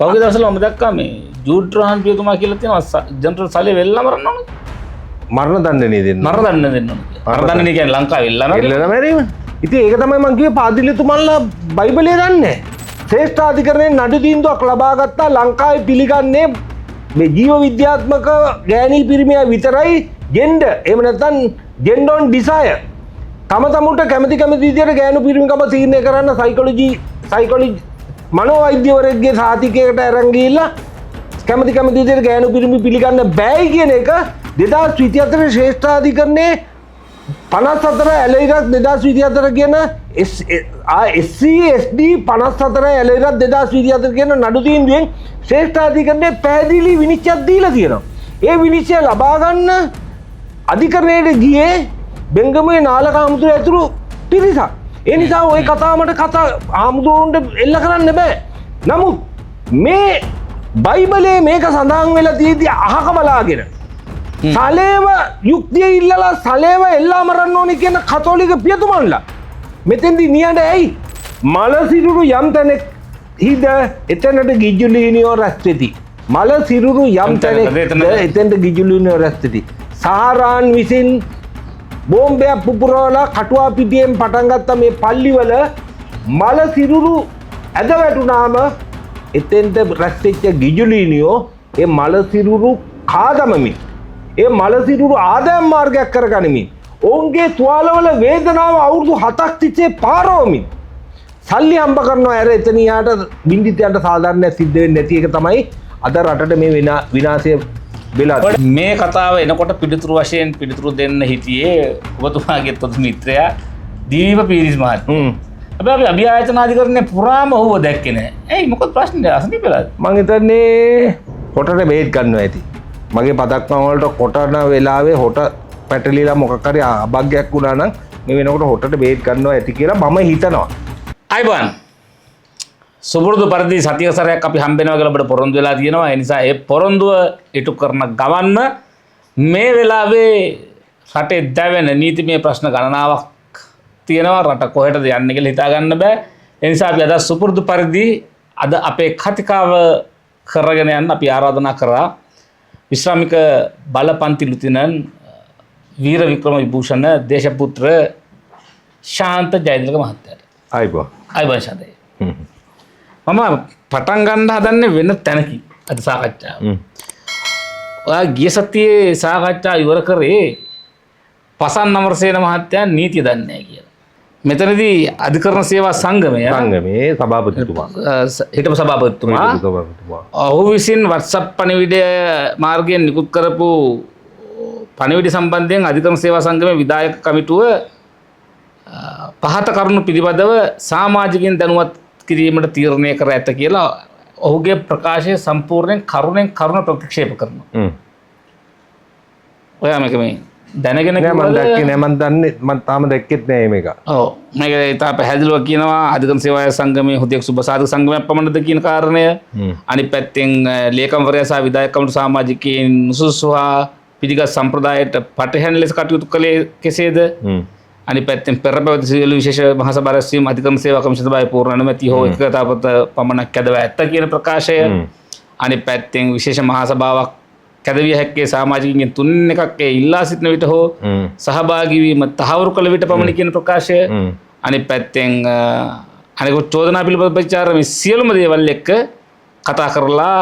පහුගිය දවස්වල මම දැක්කා මේ ජූඩ් රෝහන් පියතුමා කියලා තියෙනවා ජනරල් සලේ වෙල්ලා මරන්න ඕනේ. මරණ දණ්ඩනේ දෙන්න. මරණ දඬුවම් දෙන්න ඕනේ. මරණ දඬුවම් කියන්නේ ලංකාවේ එල්ලලා මැරීම. ඉතින් ඒක තමයි මම කිව්වේ පාදිලිතුමන්ලා බයිබලයේ දන්නේ නැහැ. ශ්‍රේෂ්ඨ අධිකරණයෙන් නඩු තීන්දුවක් ලබා ගත්තා ලංකාවේ පිළිගන්නේ මේ ජීව විද්‍යාත්මක ගෑණී පිරිමියා විතරයි ජෙන්ඩර් එහෙම නැත්නම් ජෙන්ඩර් ඔන් ඩිසයර් තම තමුන්ට කැමති විදියට ගෑනු පිරිමිකම තීරණය කරන්න සයිකොලොජි මනෝවෛද්‍යවරයෙක්ගේ සාතිකයකට අරන් ගිහිල්ලා කැමති විදියට ගෑනු පිරිමි පිළිගන්න බෑයි කියන එක 2024 ශ්‍රේෂ්ඨ අධිකරණයේ 54 ඇලයිරක් 2024 කියන SC SD 54 ඇලයිරක් 2024 කියන නඩු තීන්දුවෙන් ශ්‍රේෂ්ඨ අධිකරණයේ පැහැදිලි විනිශ්චයක් දීලා තියෙනවා. ඒ විනිශ්චය ලබා ගන්න අධිකරණයට ගියේ බෙන්ගමුවේ නාලක හමුදුර ඇතුළු පිරිසක්. ඒ නිසා ওই කතාවට හමුදුරන්ට එල්ල කරන්න බෑ. නමුත් මේ බයිබලයේ මේක සඳහන් වෙලා තියෙද්දි අහක බලාගෙන සලේව යුක්තිය ඉල්ලලා සලේව එල්ලා මරන්න ඕනි කියන කතෝලික පියතුමන්ලා මෙතෙන්දි නියඬ ඇයි මල සිරුරු යම් තැනෙක් හිද එතනට ගිජුලීනියෝ රැස්වෙති මල සිරුරු යම් තැනෙක් එතනට ගිජුලීනියෝ රැස්වෙති සහරාන් විසින් බෝම්බයක් පුපුරවලා කටුවා පිටියෙන් පටන් ගත්ත මේ පල්ලිවල මල සිරුරු ඇද වැටුනාම එතෙන්ට රැස්වෙච්ච ගිජුලීනියෝ ඒ මල සිරුරු කාදමමින් ඒ මල සිරුරු ආදායම් මාර්ගයක් කරගනිමින් ඔවුන්ගේ තුවාලවල වේදනාව අවුරුදු 7ක් තිස්සේ පාරවමින් සල්ලි හම්බ කරනවා ඇර එතනියාට බින්දිතයන්ට සාධාරණයක් සිද්ධ වෙන්නේ නැති එක තමයි අද රටට මේ විනාශය වෙලා මේ කතාව එනකොට පිළිතුරු වශයෙන් පිළිතුරු දෙන්න හිටියේ ඔබතුමාගේ පොදු මිත්‍රයා දීප පීරිස් මහත්මයා. අපි අභිආයතන අධිකරණයේ පුරාම ඔහුව දැක්කේ නැහැ. ඇයි මොකද ප්‍රශ්නේ අසනීප වෙලාද? මං හිතන්නේ හොටට බේත් ගන්නවා ඇති. මගේ පදක්කම් වලට කොටන වෙලාවේ හොට පැටලිලා මොකක් හරි අභාග්‍යයක් වුණා නම් මේ වෙනකොට හොටට බේත් ගන්නවා ඇති කියලා මම හිතනවා. අයිබන් සුබුරුදු පරිදි සතිය සැරයක් අපි හම්බෙනවා කියලා ඔබට පොරොන්දු වෙලා තියෙනවා. ඒ නිසා ඒ පොරොන්දුව ඉටු කරන ගමන්න මේ වෙලාවේ රටේ දැවෙන නීතිමය ප්‍රශ්න ගණනාවක් තියෙනවා. රට කොහෙටද යන්නේ කියලා හිතා ගන්න බෑ. ඒ නිසා අපි අද සුපුරුදු පරිදි අද අපේ කතිකාව කරගෙන යන්න අපි ආරාධනා කරා විශ්‍රාමික බලපන්ති ලුතිනන් වීර වික්‍රම විභූෂණ දේශපුත්‍ර ශාන්ත ජයතිලක මහත්තයාට. අයිබෝන් ශාන්තයි. මම පටන් ගන්න හදන්නේ වෙන තැනකින් අද සාකච්ඡාව. ඔයා ගිය සතියේ සාකච්ඡා ඉවර කරේ පසන් අමරසේන මහත්තයා නීතිය දන්නේ නැහැ කියලා. මෙතනදී අධිකරණ සේවා සංගමයේ සභාපතිතුමා හිටපු සභාපතිතුමා ඔහු විසින් WhatsApp පණිවිඩය මාර්ගයෙන් නිකුත් කරපු පණිවිඩ සම්බන්ධයෙන් අධිකරණ සේවා සංගමයේ විධායක කමිටුව පහත කරුණු පිළිබඳව සමාජිකයන් දැනුවත් කිරීමට තීරණය කර ඇත කියලා ඔහුගේ ප්‍රකාශය සම්පූර්ණයෙන් කරුණ ප්‍රතික්ෂේප කරනවා. ඔයා මේක මේ දැනගෙන මම දැක්කේ නෑ මම දන්නේ මම තාම දැක්කෙත් නෑ මේක. ඔව් මේක ඉතා පැහැදිලිව කියනවා අධිකරණ සේවා සංගමයේ හුදෙක් සුබසාධක සංගමයක් පමණද කියන කාරණය. අනිත් පැත්තෙන් ලේකම්වරයා සහ විධායක කමිටු සමාජිකයන් නුසුසුහා පිළිගත් සම්ප්‍රදායට පටහැන් ලෙස කටයුතු කළේ කෙසේද? අනිත් පැත්තෙන් පෙර පැවති සියලු විශේෂ මහසභා රැස්වීම් අධිකරණ සේවා කමිෂන් සභාවේ පූර්ණ අනුමැති හෝ එකතාවත පමණක් කැදව ඇත්ත කියන ප්‍රකාශය. අනිත් පැත්තෙන් විශේෂ මහසභාවක් කැදවිය හැක්කේ සමාජිකයන් තුන් එකක් ඉල්ලා සිටින විට හෝ සහභාගී වීම තහවුරු කළ විට පමණ කියන ප්‍රකාශය. අනිත් පැත්තෙන් අනිකුත් චෝදනා පිළිබඳ ප්‍රචාර මේ සියලුම දේවල් එක්ක කතා කරලා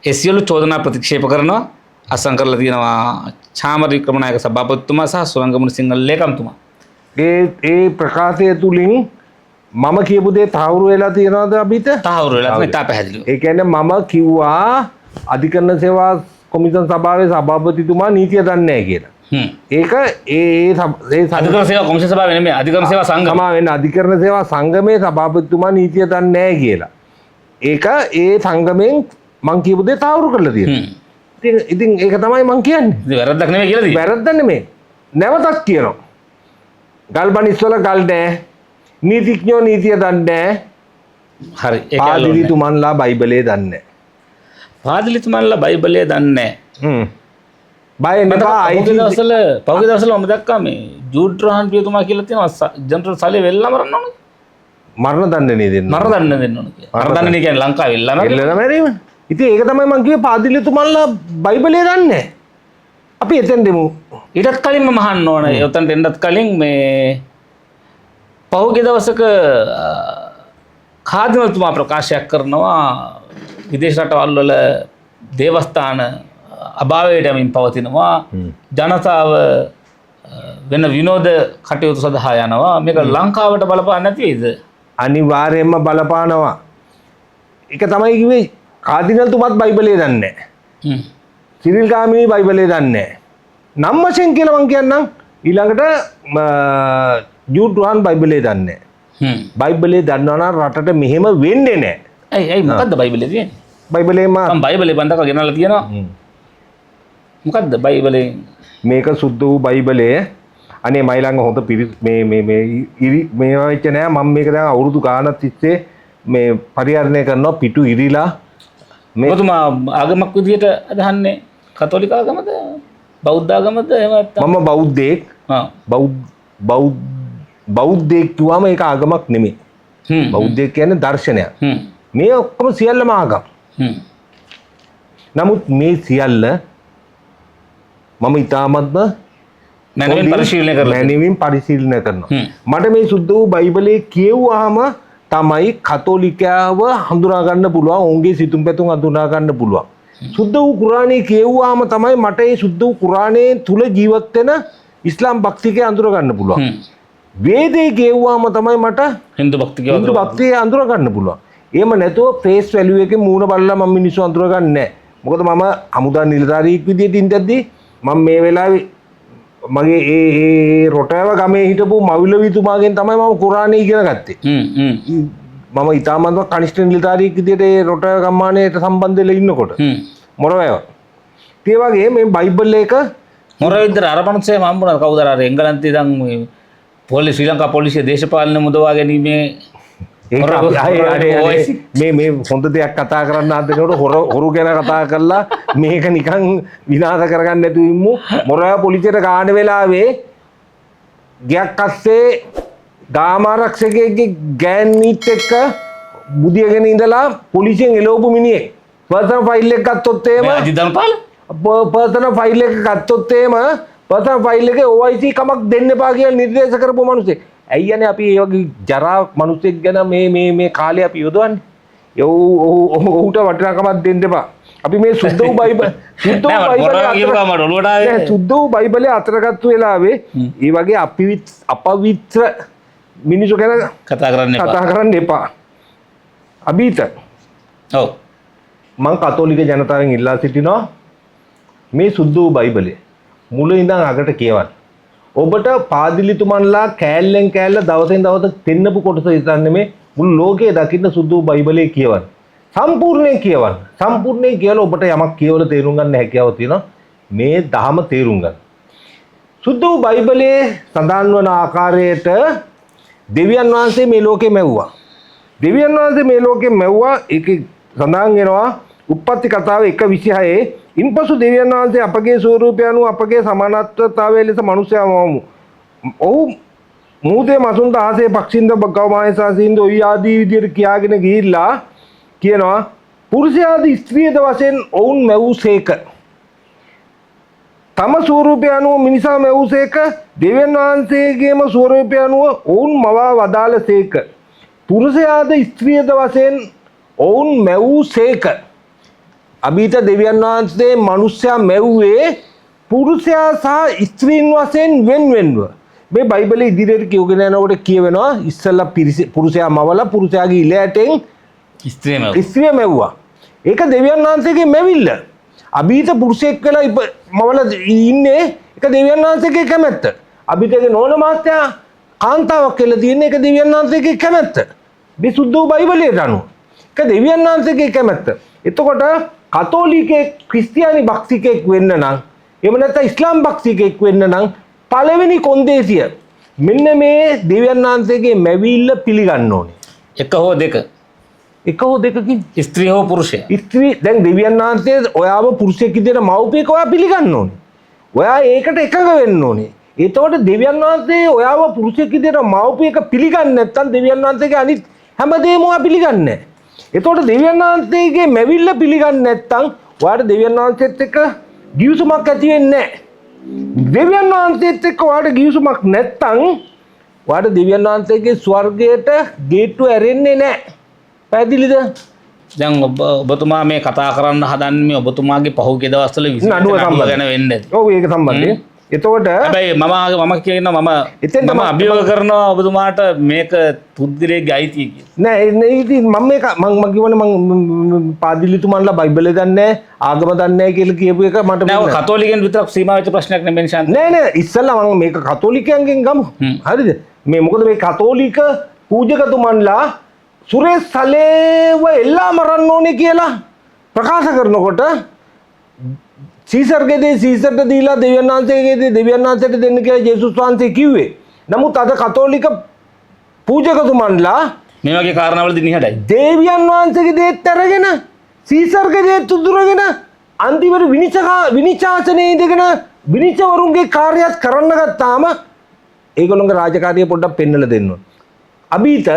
ඒ සියලු චෝදනා ප්‍රතික්ෂේප කරනවා. අසං කරලා තියෙනවා චාමර වික්‍රමනායක සභාපතිතුමා සහ සුරංගමුණි සිංහල ලේකම්තුමා. ඒ ප්‍රකාශය තුලින් මම කියපු දේ තහවුරු වෙලා තියෙනවද අපිට? තහවුරු වෙලා තමයි තා පැහැදිලිව. ඒ කියන්නේ මම කිව්වා අධිකරණ සේවා කොමිෂන් සභාවේ සභාපතිතුමා නීතිය දන්නේ නැහැ කියලා. ඒක ඒ අධිකරණ සේවා කොමිෂන් සභාවේ නෙමෙයි අධිකරණ සේවා සංගම වෙන්නේ අධිකරණ සේවා සංගමේ සභාපතිතුමා නීතිය දන්නේ නැහැ කියලා. ඒක ඒ සංගමෙන් මං කියපු දේ තහවුරු කරලා තියෙනවා. ඉතින් ඒක තමයි මං කියන්නේ. ඉතින් වැරද්දක් නෙමෙයි කියලා තියෙන්නේ. වැරද්දක් නෙමෙයි. නැවතත් කියනවා. ගල්බනිස්වල ගල් නැහැ. නීතිඥයෝ නීතිය දන්නේ නැහැ. හරි. ඒක පාදිලිතුමන්ලා බයිබලයේ දන්නේ නැහැ. පාදිලිතුමන්ලා බයිබලයේ දන්නේ නැහැ. බය නෑ. පහුගිය දවස්වල මම දැක්කා මේ ජූඩ් රෝහන් පියතුමා කියලා තියෙනවා ජනරල් සලේ වෙල්ලා මරන්න ඕනේ. මරණ දණ්ඩනය දෙන්න. මරණ දඬුවම් දෙන්න ඕන කියලා. මරණ දඬුවම් කියන්නේ ලංකාවේ ඉල්ලනවා. එල්ලලා මැරීම. ඉතින් ඒක තමයි මම කිව්වේ පාදිලිතුමන්ලා බයිබලය දන්නේ නැහැ. අපි එතෙන් දෙමු. ඊටත් කලින්ම මහන්න ඕන. එතනට එන්නත් කලින් මේ පහුගිය දවසක කාදිනල්තුමා ප්‍රකාශයක් කරනවා විදේශ රටවල් වල දේවස්ථාන අභාවයට යමින් පවතිනවා. ජනතාව වෙන විනෝද කටයුතු සඳහා යනවා. මේක ලංකාවට බලපාන්නේ නැති වෙයිද? අනිවාර්යයෙන්ම බලපානවා. ඒක තමයි කිව්වේ කාදිනල්තුමත් බයිබලය දන්නේ නැහැ. සිරිල් ගාමිණී බයිබලය දන්නේ නැහැ. නම් වශයෙන් කියලා මම කියන්නම් ඊළඟට ජූඩ් රුහාන් බයිබලය දන්නේ නැහැ. බයිබලය දන්නවා නම් රටට මෙහෙම වෙන්නේ නැහැ. ඇයි මොකද්ද බයිබලේ තියෙන්නේ? බයිබලේම මම බයිබලේ බන්දක ගෙනල්ලා තියෙනවා. මොකද්ද බයිබලේ? මේක සුද්ධ වූ බයිබලය. අනේ මයි ළඟ හොඳ මේවා වෙච්ච නෑ. මම මේක දැන් අවුරුදු ගාණක් තිස්සේ මේ පරිහරණය කරනවා පිටු ඉරිලා. ඔබතුමා ආගමක් විදියට අදහන්නේ කතෝලික ආගමද? බෞද්ධ ආගමද? එහෙම නැත්නම් මම බෞද්ධයෙක්. බෞද්ධයෙක් කිව්වම ඒක ආගමක් නෙමෙයි. බෞද්ධයෙක් කියන්නේ දර්ශනයක්. මේ ඔක්කොම සියල්ලම ආගම්. නමුත් මේ සියල්ල මම ඉතාමත්ම මැනවින් පරිශීලනය කරනවා. මට මේ සුද්ධ වූ බයිබලයේ කියවුවාම තමයි කතෝලිකයව හඳුනා ගන්න පුළුවන්. ඔවුන්ගේ සිතුම් පැතුම් හඳුනා ගන්න පුළුවන්. සුද්ධ වූ කුරාණය කියවුවාම තමයි මට මේ සුද්ධ වූ කුරාණයේ තුල ජීවත් වෙන ඉස්ලාම් භක්තිකය අඳුර ගන්න පුළුවන්. වේදේ කියවුවාම තමයි මට හින්දු භක්තිකය අඳුර ගන්න පුළුවන්. එහෙම නැතුව ෆේස් වැලියු එකේ මූණ බලලා මම මිනිස්සු අඳුර ගන්න නැහැ. මොකද මම හමුදා නිලධාරියෙක් විදියට ඉඳද්දී මම මේ වෙලාවේ මගේ ඒ රොටෑව ගමේ හිටපු මවිලවිතුමාගෙන් තමයි මම කුරාණය ඉගෙන ගත්තේ. මම ඉතාමත්ම කනිෂ්ඨ නිලධාරියෙක් විදියට ඒ රොටෑව ගම්මානයට සම්බන්ධ වෙලා ඉන්නකොට මොරවැව. ඒ වගේ මේ බයිබල් එක මොරවින්දර අර මනුස්සයා මම හම්බුණා කවුද අර එංගලන්තයේ දැන් මේ ශ්‍රී ලංකා පොලිසිය දේශපාලන මුදවා ගැනීමේ මේ හොඳ දෙයක් කතා කරන්න හදනකොට හොරු ගැන කතා කරලා මේක නිකන් විනාශ කරගන්න නැතුව ඉමු. මොරවැව පොලිසියට ගාන වෙලාවේ ගයක් අස්සේ ගාමාරක්ෂකයෙක්ගේ ගෑන්නිත් එක්ක බුදියගෙන ඉඳලා පොලිසියෙන් එළවපු මිනිහෙක්. පර්සනල් ෆයිල් එක ගත්තොත් එහෙම අජිතන්පාල පර්සනල් ෆයිල් එක ගත්තොත් එහෙම පර්සනල් ෆයිල් එකේ OIC කමක් දෙන්න එපා කියලා නිර්දේශ කරපු මිනිස්සෙක්. ඇයියනේ අපි ඒ වගේ ජරා මිනිස්සෙක් ගැන මේ කාලේ අපි යොදවන්නේ. ඔහුට වටිනාකමක් දෙන්න එපා. අපි මේ සුද්ධ වූ බයිබලයේ අතරගත්තු වෙලාවේ ඒ වගේ අපවිත්‍ර මිනිස්සු ගැන කතා කරන්න එපා. අභීත. ඔව්. මම කතෝලික ජනතාවෙන් ඉල්ලා සිටිනවා මේ සුද්ධ වූ බයිබලය මුල ඉඳන් අගට කියවන්න. ඔබට පාදිලිතුමන්ලා කෑල්ලෙන් කෑල්ල දවසෙන් දවස පෙන්නපු කොටස විතර නෙමෙයි මුළු ලෝකයේ දකින්න සුද්ධ වූ බයිබලයේ කියවන්න. සම්පූර්ණයෙන් කියවන්න. සම්පූර්ණයෙන් කියලා ඔබට යමක් කියවලා තේරුම් ගන්න හැකියාව තියෙනවා. මේ ධහම තේරුම් ගන්න. සුද්ධ වූ බයිබලයේ සඳහන් වන ආකාරයට දෙවියන් වහන්සේ මේ ලෝකෙ මැව්වා. දෙවියන් වහන්සේ මේ ලෝකෙ මැව්වා. ඒකේ සඳහන් වෙනවා උප්පත්ති කතාව 1:26 ඉන්පසු දෙවියන් වහන්සේ අපගේ ස්වරූපය අනුව අපගේ සමානත්වතාවය ලෙස මනුෂ්‍යයව වමු. ඔහු මූදේ මසුන්ද ආසේ පක්ෂින්ද ගවමායසාසින්ද ඔය ආදී විදියට කියාගෙන ගිහිල්ලා කියනවා පුරුෂයාද ස්ත්‍රියද වශයෙන් ඔවුන් මැවූසේක. තම ස්වරූපය අනුව මිනිසා මැවූසේක. දෙවියන් වහන්සේගේම ස්වරූපය අනුව ඔවුන් මවා වදාළසේක. පුරුෂයාද ස්ත්‍රියද වශයෙන් ඔවුන් මැවූසේක. අභීත දෙවියන් වහන්සේ මනුෂ්‍යයා මැව්වේ පුරුෂයා සහ ස්ත්‍රීන් වශයෙන් වෙන්වෙන්ව. මේ බයිබලයේ ඉදිරියට කියවගෙන යනකොට කියවෙනවා ඉස්සෙල්ලා පුරුෂයා මවලා පුරුෂයාගේ ඉලයටෙන් ස්ත්‍රිය මැව්වා. ඒක දෙවියන් වහන්සේගේ මැවිල්ල. අභීත පුරුෂයෙක් වෙලා මවලා ඉන්නේ ඒක දෙවියන් වහන්සේගේ කැමැත්ත. අභීතගේ නෝන මාත්‍යා කාන්තාවක් කියලා තියෙන එක දෙවියන් වහන්සේගේ කැමැත්ත. මේ සුද්ධ වූ බයිබලයට අනුව. ඒක දෙවියන් වහන්සේගේ කැමැත්ත. එතකොට කතෝලිකයෙක් ක්‍රිස්තියානි භක්තිකයෙක් වෙන්න නම් එහෙම නැත්නම් ඉස්ලාම් භක්තිකයෙක් වෙන්න නම් පළවෙනි කොන්දේසිය මෙන්න මේ දෙවියන් වහන්සේගේ මැවිල්ල පිළිගන්න ඕනේ. එක හෝ දෙක. එක හෝ දෙකකින් ස්ත්‍රී හෝ පුරුෂයා. ස්ත්‍රී දැන් දෙවියන් වහන්සේ ඔයාව පුරුෂයෙක් විදිහට මව්පියක ඔයා පිළිගන්න ඕනේ. ඔයා ඒකට එකඟ වෙන්න ඕනේ. එතකොට දෙවියන් වහන්සේ ඔයාව පුරුෂයෙක් විදියට මවපු එක පිළිගන්නේ නැත්නම් දෙවියන් වහන්සේගේ අනිත් හැමදේම ඔයා පිළිගන්නේ නැහැ. එතකොට දෙවියන් වහන්සේගේ මැවිල්ල පිළිගන්නේ නැත්නම් ඔයාට දෙවියන් වහන්සේත් එක්ක ගිවිසුමක් ඇති වෙන්නේ නැහැ. දෙවියන් වහන්සේත් එක්ක ඔයාට ගිවිසුමක් නැත්නම් ඔයාට දෙවියන් වහන්සේගේ ස්වර්ගයට ගේට්ටුව ඇරෙන්නේ නැහැ. පැහැදිලිද? දැන් ඔබතුමා මේ කතා කරන්න හදන්නේ ඔබතුමාගේ පහුගිය දවස්වල නඩුව සම්බන්ධ ගැන වෙන්නේ. ඔව් ඒක සම්බන්ධයෙන්. එතකොට හැබැයි මම කියනවා මම අභියෝග කරනවා ඔබතුමාට මේක පුද්ගලයාගේ අයිතිය කියලා. නෑ ඉතින් මම මේක මම කියවනේ මම පාදිලිතුමන්ලා බයිබලේ දන්නේ ආගම දන්නේ කියලා කියපු එක මට නෑ ඔය කතෝලිකයන් විතරක් සීමා වෙච්ච ප්‍රශ්නයක් නෙමෙයි ශාන්ත. නෑ ඉස්සෙල්ලා මම මේක කතෝලිකයන්ගෙන් ගමු. හරිද? මේ මොකද මේ කතෝලික පූජකතුමන්ලා සුරේස් සලේව එල්ලා මරන්න ඕනේ කියලා ප්‍රකාශ කරනකොට සීසර්ගේ දේ සීසර්ට දීලා දෙවියන් වහන්සේගේ දේ දෙවියන් වහන්සේට දෙන්න කියලා ජේසුස් වහන්සේ කිව්වේ. නමුත් අද කතෝලික පූජකතුමන්ලා මේ වගේ කාරණාවලදී නිහඬයි. දෙවියන් වහන්සේගේ දේත් අරගෙන සීසර්ගේ දේත් උදුරගෙන අන්තිමට විනිශ්චාසනයේ ඉඳගෙන විනිශ්චවරුන්ගේ කාර්යයත් කරන්න ගත්තාම ඒගොල්ලෝගේ රාජකාරිය පොඩ්ඩක් පෙන්නලා දෙන්න ඕන. අභීත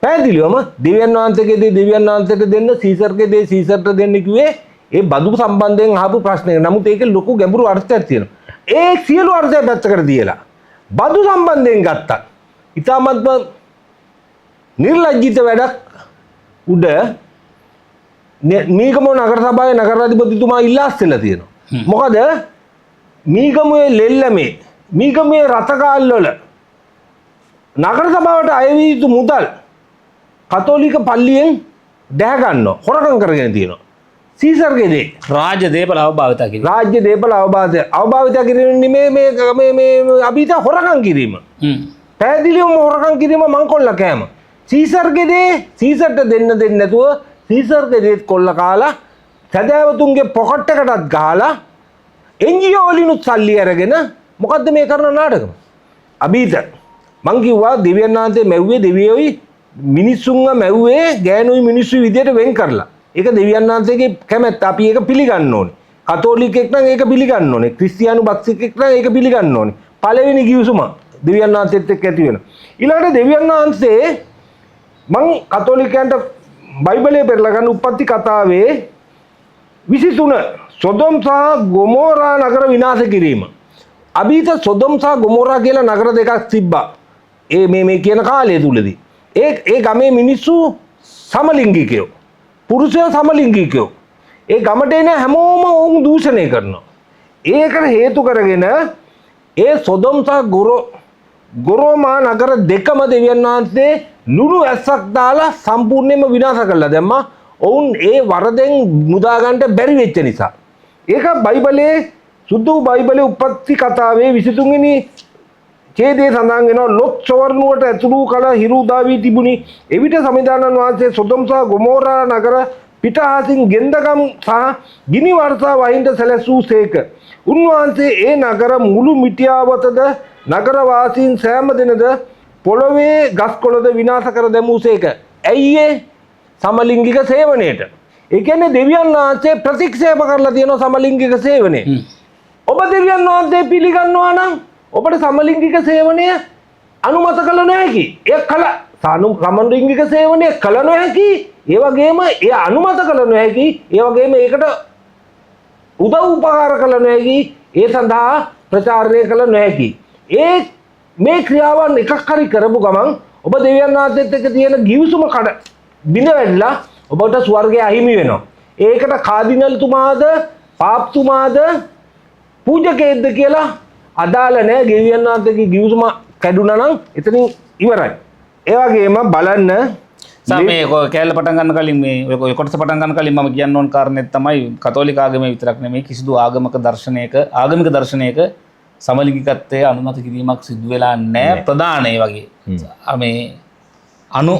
පැහැදිලිවම දෙවියන් වහන්සේගේ දේ දෙවියන් වහන්සේට දෙන්න සීසර්ගේ දේ සීසර්ට දෙන්න කිව්වේ ඒ බදු සම්බන්ධයෙන් අහපු ප්‍රශ්නයක්. නමුත් ඒකේ ලොකු ගැඹුරු අර්ථයක් තියෙනවා. ඒ සියලු අර්ථය පැත්තකට තියලා බදු සම්බන්ධයෙන් ගත්තා. ඊටමත්ම නිර්ලජ්ජිත වැඩක් උඩ මීගම නගර සභාවේ නගරාධිපතිතුමා ඉල්ලාස්සෙලා තියෙනවා. මොකද මීගමුවේ ලෙල්ලමේ මීගමුවේ රතකාල් වල නගර සභාවට අය වී යුතු මුදල් කතෝලික පල්ලියෙන් දැහ ගන්නවා. හොරකම් කරගෙන තියෙනවා. සීසර්ගේ දේ රාජ්‍ය දේපල අවභාවිතා කිරීම. රාජ්‍ය දේපල අවභාවිතා කිරීම මේ අභීත හොරකම් කිරීම. පැහැදිලිවම හොරකම් කිරීම මංකොල්ල කෑම. සීසර්ගේ දේ සීසර්ට දෙන්න දෙන්නේ නැතුව සීසර්ගේ දේත් කොල්ල කාලා සැදැවතුන්ගේ පොකට් එකටත් ගහලා NGO වලිනුත් සල්ලි අරගෙන මොකද්ද මේ කරන නාටකම? අභීත මං කිව්වා දෙවියන් වහන්සේ මැව්වේ දෙවියෝයි මිනිස්සුන්ව මැව්වේ ගෑනුයි මිනිස්සුයි විදියට වෙන් කරලා. ඒක දෙවියන් වහන්සේගේ කැමැත්ත. අපි ඒක පිළිගන්න ඕනේ. කතෝලිකෙක් නම් ඒක පිළිගන්න ඕනේ. ක්‍රිස්තියානි භක්තිකෙක් නම් ඒක පිළිගන්න ඕනේ. පළවෙනි ගිවිසුම දෙවියන් වහන්සේත් එක්ක ඇති වෙන. ඊළඟට දෙවියන් වහන්සේ මං කතෝලිකයන්ට බයිබලයේ පෙරලා ගන්න උප්පත්ති කතාවේ 23 සොදොම් සහ ගොමෝරා නගර විනාශ කිරීම. අභීත සොදොම් සහ ගොමෝරා කියලා නගර දෙකක් තිබ්බා. මේ කියන කාලය තුලදී. ඒ ගමේ මිනිස්සු සමලිංගිකයෝ. පුරුෂයෝ සමලිංගිකයෝ. ඒ ගමට එන හැමෝම ඔවුන් දූෂණය කරනවා. ඒකට හේතු කරගෙන ඒ සොදොම් සහ ගොරෝමා නගර දෙකම දෙවියන් වහන්සේ ලුණු ඇස්සක් දාලා සම්පූර්ණයෙන්ම විනාශ කළා දැම්මා. ඔවුන් ඒ වරදෙන් මුදා ගන්න බැරි වෙච්ච නිසා. ඒක බයිබලයේ සුදු බයිබලයේ උප්පත්ති කතාවේ 23 වෙනි ඡේදයේ සඳහන් වෙනවා. ලොත් සොවර්ණුවට ඇතුළු කල හිරු උදා වී තිබුණි. එවිට සමිදානන් වහන්සේ සොදොම් සහ ගොමෝරා නගර පිටහසින් ගෙන්දගම් සහ ගිනි වර්ෂා වහින්ට සැලසූසේක. උන්වහන්සේ ඒ නගර මුළු මිටියාවතද නගර වාසීන් සෑම දිනද පොළොවේ ගස්කොළද විනාශ කර දැමූසේක. ඇයි ඒ? සමලිංගික සේවනයේට. ඒ කියන්නේ දෙවියන් වහන්සේ ප්‍රතික්ෂේප කරලා තියෙන සමලිංගික සේවනය. ඔබ දෙවියන් වහන්සේ පිළිගන්නවා නම් ඔබට සමලිංගික සේවනය අනුමත කළ නොහැකි. ඒ කල සමලිංගික සේවනය කළ නොහැකි. ඒ වගේම ඒ අනුමත කළ නොහැකි. ඒ වගේම ඒකට උදව් උපකාර කළ නොහැකි. ඒ සඳහා ප්‍රචාරණය කළ නොහැකි. ඒ මේ ක්‍රියාවන් එකක් හරි කරපු ගමන් ඔබ දෙවියන් වහන්සේත් එක්ක තියෙන ගිවිසුම බිඳ වැටලා ඔබට ස්වර්ගය අහිමි වෙනවා. ඒකට කාදිනල්තුමාද පාප්තුමාද පූජකයෙක්ද කියලා අදාළ නැහැ. දෙවියන් වහන්සේගේ ගිවිසුම කැඩුනා නම් එතනින් ඉවරයි. ඒ වගේම බලන්න මේ කෑල්ල පටන් ගන්න කලින් මේ ඔය කොටස පටන් ගන්න කලින් මම කියන්න ඕන කාරණේ තමයි කතෝලික ආගමේ විතරක් නෙමෙයි කිසිදු ආගමික දර්ශනයක සමලිංගිකත්වයේ අනුමත කිරීමක් සිදු වෙලා නැහැ. ප්‍රධාන ඒ වගේ මේ අනු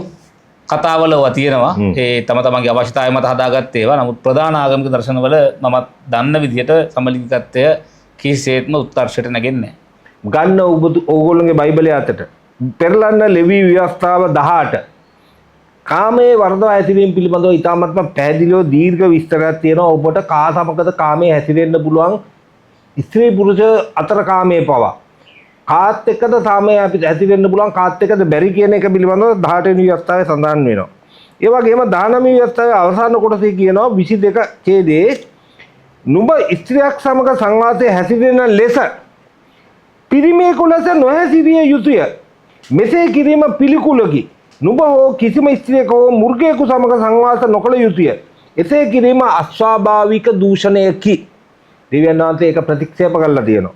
කතාවල තියෙනවා. ඒ තම තමන්ගේ අවශ්‍යතාවය මත හදාගත්ත ඒවා. නමුත් ප්‍රධාන ආගමික දර්ශනවල මමත් දන්න විදිහට සමලිංගිකත්වය කිසිසේත්ම උත්කර්ෂයට නැගෙන්නේ නැහැ. ගන්න ඕගොල්ලෝගේ බයිබලයේ අතට පෙරලන්න ලෙවි ව්‍යවස්ථාව 18 කාමයේ වර්ධව හැසිරීම පිළිබඳව ඉතාමත්ම පැහැදිලිව දීර්ඝ විස්තරයක් තියෙනවා. ඔබට කා සමගද කාමයේ හැසිරෙන්න පුළුවන් ස්ත්‍රී පුරුෂ අතර කාමයේ පවා. කාත් එක්කද සාමය අපි ඇතිවෙන්න පුළුවන් කාත් එක්කද බැරි කියන එක පිළිබඳව 18 වෙනි ව්‍යවස්ථාවේ සඳහන් වෙනවා. ඒ වගේම 19 වෙනි ව්‍යවස්ථාවේ අවසාන කොටසේ කියනවා 22 ඡේදයේ නුඹ ස්ත්‍රියක් සමග සංවාදයේ හැසිරෙන ලෙස පිරිමියෙකු ලෙස නොහැසිරිය යුතුය. මෙසේ කිරීම පිළිකුලකි. නුඹ හෝ කිසිම ස්ත්‍රියක හෝ මුර්ගයෙකු සමග සංවාද නොකළ යුතුය. එසේ කිරීම අස්වාභාවික දූෂණයකි. දෙවියන් වහන්සේ ඒක ප්‍රතික්ෂේප කළා තියෙනවා.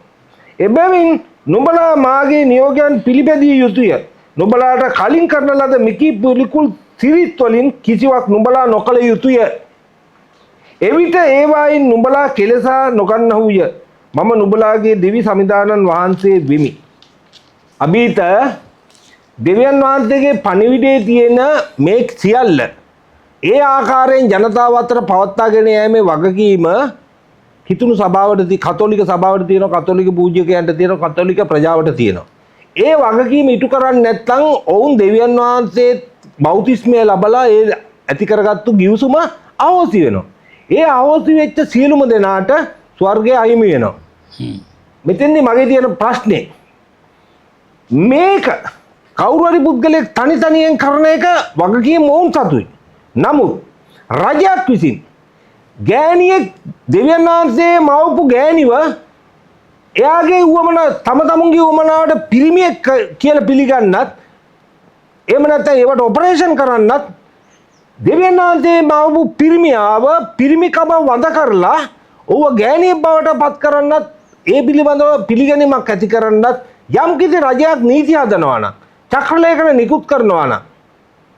එබැවින් නුඹලා මාගේ නියෝගයන් පිළිපැදිය යුතුය. නුඹලාට කලින් කරන ලද මිකී පිළිකුල් සිරිත් වලින් කිසිවක් නුඹලා නොකළ යුතුය. එවිට ඒවායින් නුඹලා කෙලසා නොගන්නහුය. මම නුඹලාගේ දෙවි සමිදානන් වහන්සේ වෙමි. අභීත දෙවියන් වහන්සේගේ පණිවිඩයේ තියෙන මේ සියල්ල ඒ ආකාරයෙන් ජනතාව අතර පවත්වාගෙන යෑමේ වගකීම හිතුණු සභාවට කතෝලික සභාවට තියෙනවා, කතෝලික පූජ්‍යකයන්ට තියෙනවා, කතෝලික ප්‍රජාවට තියෙනවා. ඒ වගකීම ඉටු කරන්නේ නැත්නම් ඔවුන් දෙවියන් වහන්සේ බෞතිස්මය ලබලා ඒ ඇති කරගත්තු ගිවිසුම අහෝසි වෙනවා. ඒ අහෝසි වෙච්ච සියලුම දෙනාට ස්වර්ගය අහිමි වෙනවා. මෙතෙන්දී මගේ තියෙන ප්‍රශ්නේ මේක කවුරු හරි පුද්ගලයෙක් තනි තනියෙන් කරන එක වගකීම වුන් සතුයි. නමුත් රජයක් විසින් ගෑණියෙක් දෙවියන් වහන්සේ මවපු ගෑණිව එයාගේ උවමන තම තමුන්ගේ උවමනාවට පිරිමියෙක් කියලා පිළිගන්නත් එහෙම නැත්නම් ඒවට ඔපරේෂන් කරන්නත් දෙවියන් වහන්සේ මවපු පිරිමියාව පිරිමිකම වඳ කරලා ඔව ගෑණියෙක් බවට පත් කරන්නත් ඒ පිළිබඳව පිළිගැනීමක් ඇති කරන්නත් යම් කිසි රජයක් නීති හදනවා නම් චක්‍රලේඛන නිකුත් කරනවා නම්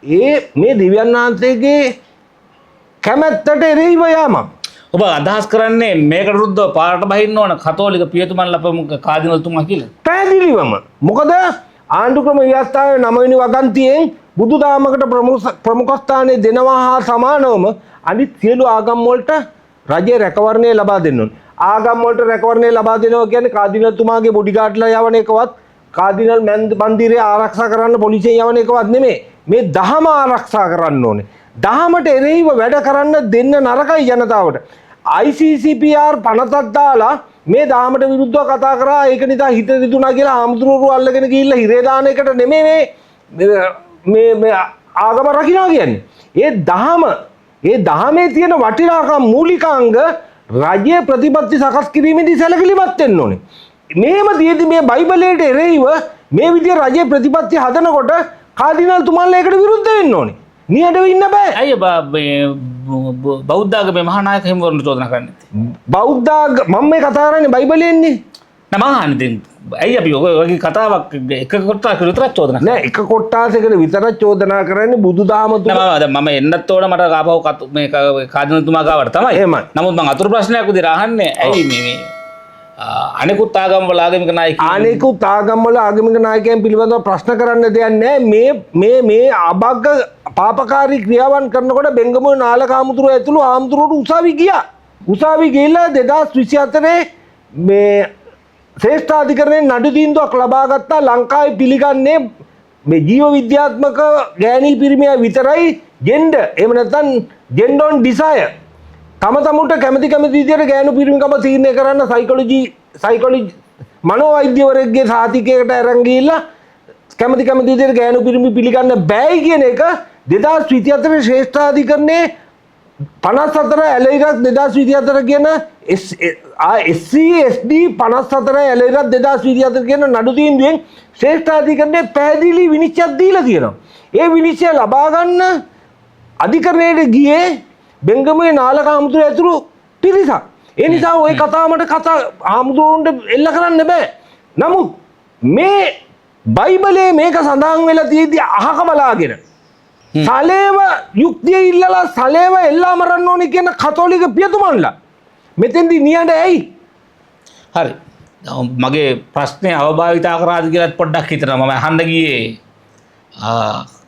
ඒ මේ දෙවියන් වහන්සේගේ කැමැත්තට එරෙහිව යාමක්. ඔබ අදහස් කරන්නේ මේකට විරුද්ධව පාරට බහින්න ඕන කතෝලික පියතුමන්ලා ප්‍රමුඛ කාදිනල්තුමා කියලා. පැහැදිලිවම. මොකද ආණ්ඩු ක්‍රම ව්‍යවස්ථාවේ 9 වෙනි වගන්තියෙන් බුදුදහමකට ප්‍රමුඛස්ථානය දෙනවා හා සමානවම අනිත් සියලු ආගම් වලට රජයේ රැකවරණය ලබා දෙන්න ඕනේ. ආගම් වලට රැකවරණය ලබා දෙනවා කියන්නේ කාදිනල්තුමාගේ බොඩිගාඩ්ලා යවන එකවත් කාදිනල් මන්දිරය ආරක්ෂා කරන්න පොලිසියෙන් යවන එකවත් නෙමෙයි. මේ දහම ආරක්ෂා කරන්න ඕනේ. දහමට එරෙහිව වැඩ කරන්න දෙන්න නරකයි ජනතාවට. ICCPR පනතක් දාලා මේ දහමට විරුද්ධව කතා කරා ඒක නිසා හිත රිදුනා කියලා ආමුදුරුවෝ අල්ලගෙන ගිහිල්ලා හිරේ දාන එකට නෙමෙයි මේ ආගම රකින්නවා කියන්නේ. ඒ දහමේ තියෙන වටිනාකම් මූලිකාංග රාජ්‍ය ප්‍රතිපත්ති සකස් කිරීමේදී සැලකිලිමත් වෙන්න ඕනේ. මේම තියෙදි මේ බයිබලයට එරෙහිව මේ විදිය රාජ්‍ය ප්‍රතිපත්ති හදනකොට කාදිනල් තුමන්ලා ඒකට විරුද්ධ වෙන්න ඕනේ. නියඩව ඉන්න බෑ. ඇයි බෞද්ධාගමේ මහානායක හිමිවරුන්ට චෝදනා කරන්නේ? මම මේ කතා කරන්නේ බයිබලයෙන්නේ. නෑ ඇයි අපි ඔයගේ කතාවක් එක කොටසක් විතරක් චෝදනා නෑ එක කොටසකට විතරක් චෝදනා කරන්නේ බුදුදහම තුල. මම එන්නත් ඕන මට ආපහු මේ කාදිනල්තුමා ගාවට තමයි. එහෙමයි. නමුත් මම අතුරු ප්‍රශ්නයක් විදිහට අහන්නේ ඇයි මේ අනෙකුත් ආගම් වල ආගමික නායකයන් අනෙකුත් ආගම් වල ආගමික නායකයන් පිළිබඳව ප්‍රශ්න කරන්න දෙයක් නැහැ. මේ අබග්ග පාපකාරී ක්‍රියාවන් කරනකොට බෙංගමුවේ නාලක ආමුදුර ඇතුළු ආමුදුරට උසාවි ගියා. උසාවි ගිහිල්ලා 2024 මේ ශ්‍රේෂ්ඨාධිකරණයෙන් නඩු තීන්දුවක් ලබා ගත්තා. ලංකාවේ පිළිගන්නේ මේ ජීව විද්‍යාත්මක ගෑණි පිරිමියා විතරයි ජෙන්ඩර්. එහෙම නැත්නම් ජෙන්ඩර් ඔන් ඩිසයර්. තම තමුන්ට කැමති විදියට ගෑනු පිරිමිකම තීරණය කරන්න සයිකොලොජි මනෝවෛද්‍යවරයෙක්ගේ සාතිකයකට අරන් ගිහිල්ලා කැමති විදියට ගෑනු පිරිමි පිළිගන්න බෑයි කියන එක 2024 ශ්‍රේෂ්ඨාධිකරණයේ 54 ඇලයිරක් 2024 කියන SC SD 54 ඇලයිරක් 2024 කියන නඩු තීන්දුවෙන් ශ්‍රේෂ්ඨාධිකරණයේ පැහැදිලි විනිශ්චයක් දීලා තියෙනවා. ඒ විනිශ්චය ලබා ගන්න අධිකරණයට ගියේ බෙංගමුවේ නාලක ආමුදුර ඇතුළු පිරිසක්. ඒ නිසා ওই කතාවට ආමුදුරුන්ට එල්ල කරන්න බෑ. නමුත් මේ බයිබලයේ මේක සඳහන් වෙලා තියෙද්දි අහක බලාගෙන සලේව යුක්තිය ඉල්ලලා සලේව එල්ලා මරන්න ඕනේ කියන කතෝලික පියතුමන්ලා මෙතෙන්දි නියඬ ඇයි? හරි. මගේ ප්‍රශ්නේ අවභාවිතා කරාද කියලා පොඩ්ඩක් හිතනවා. මම අහන්න ගියේ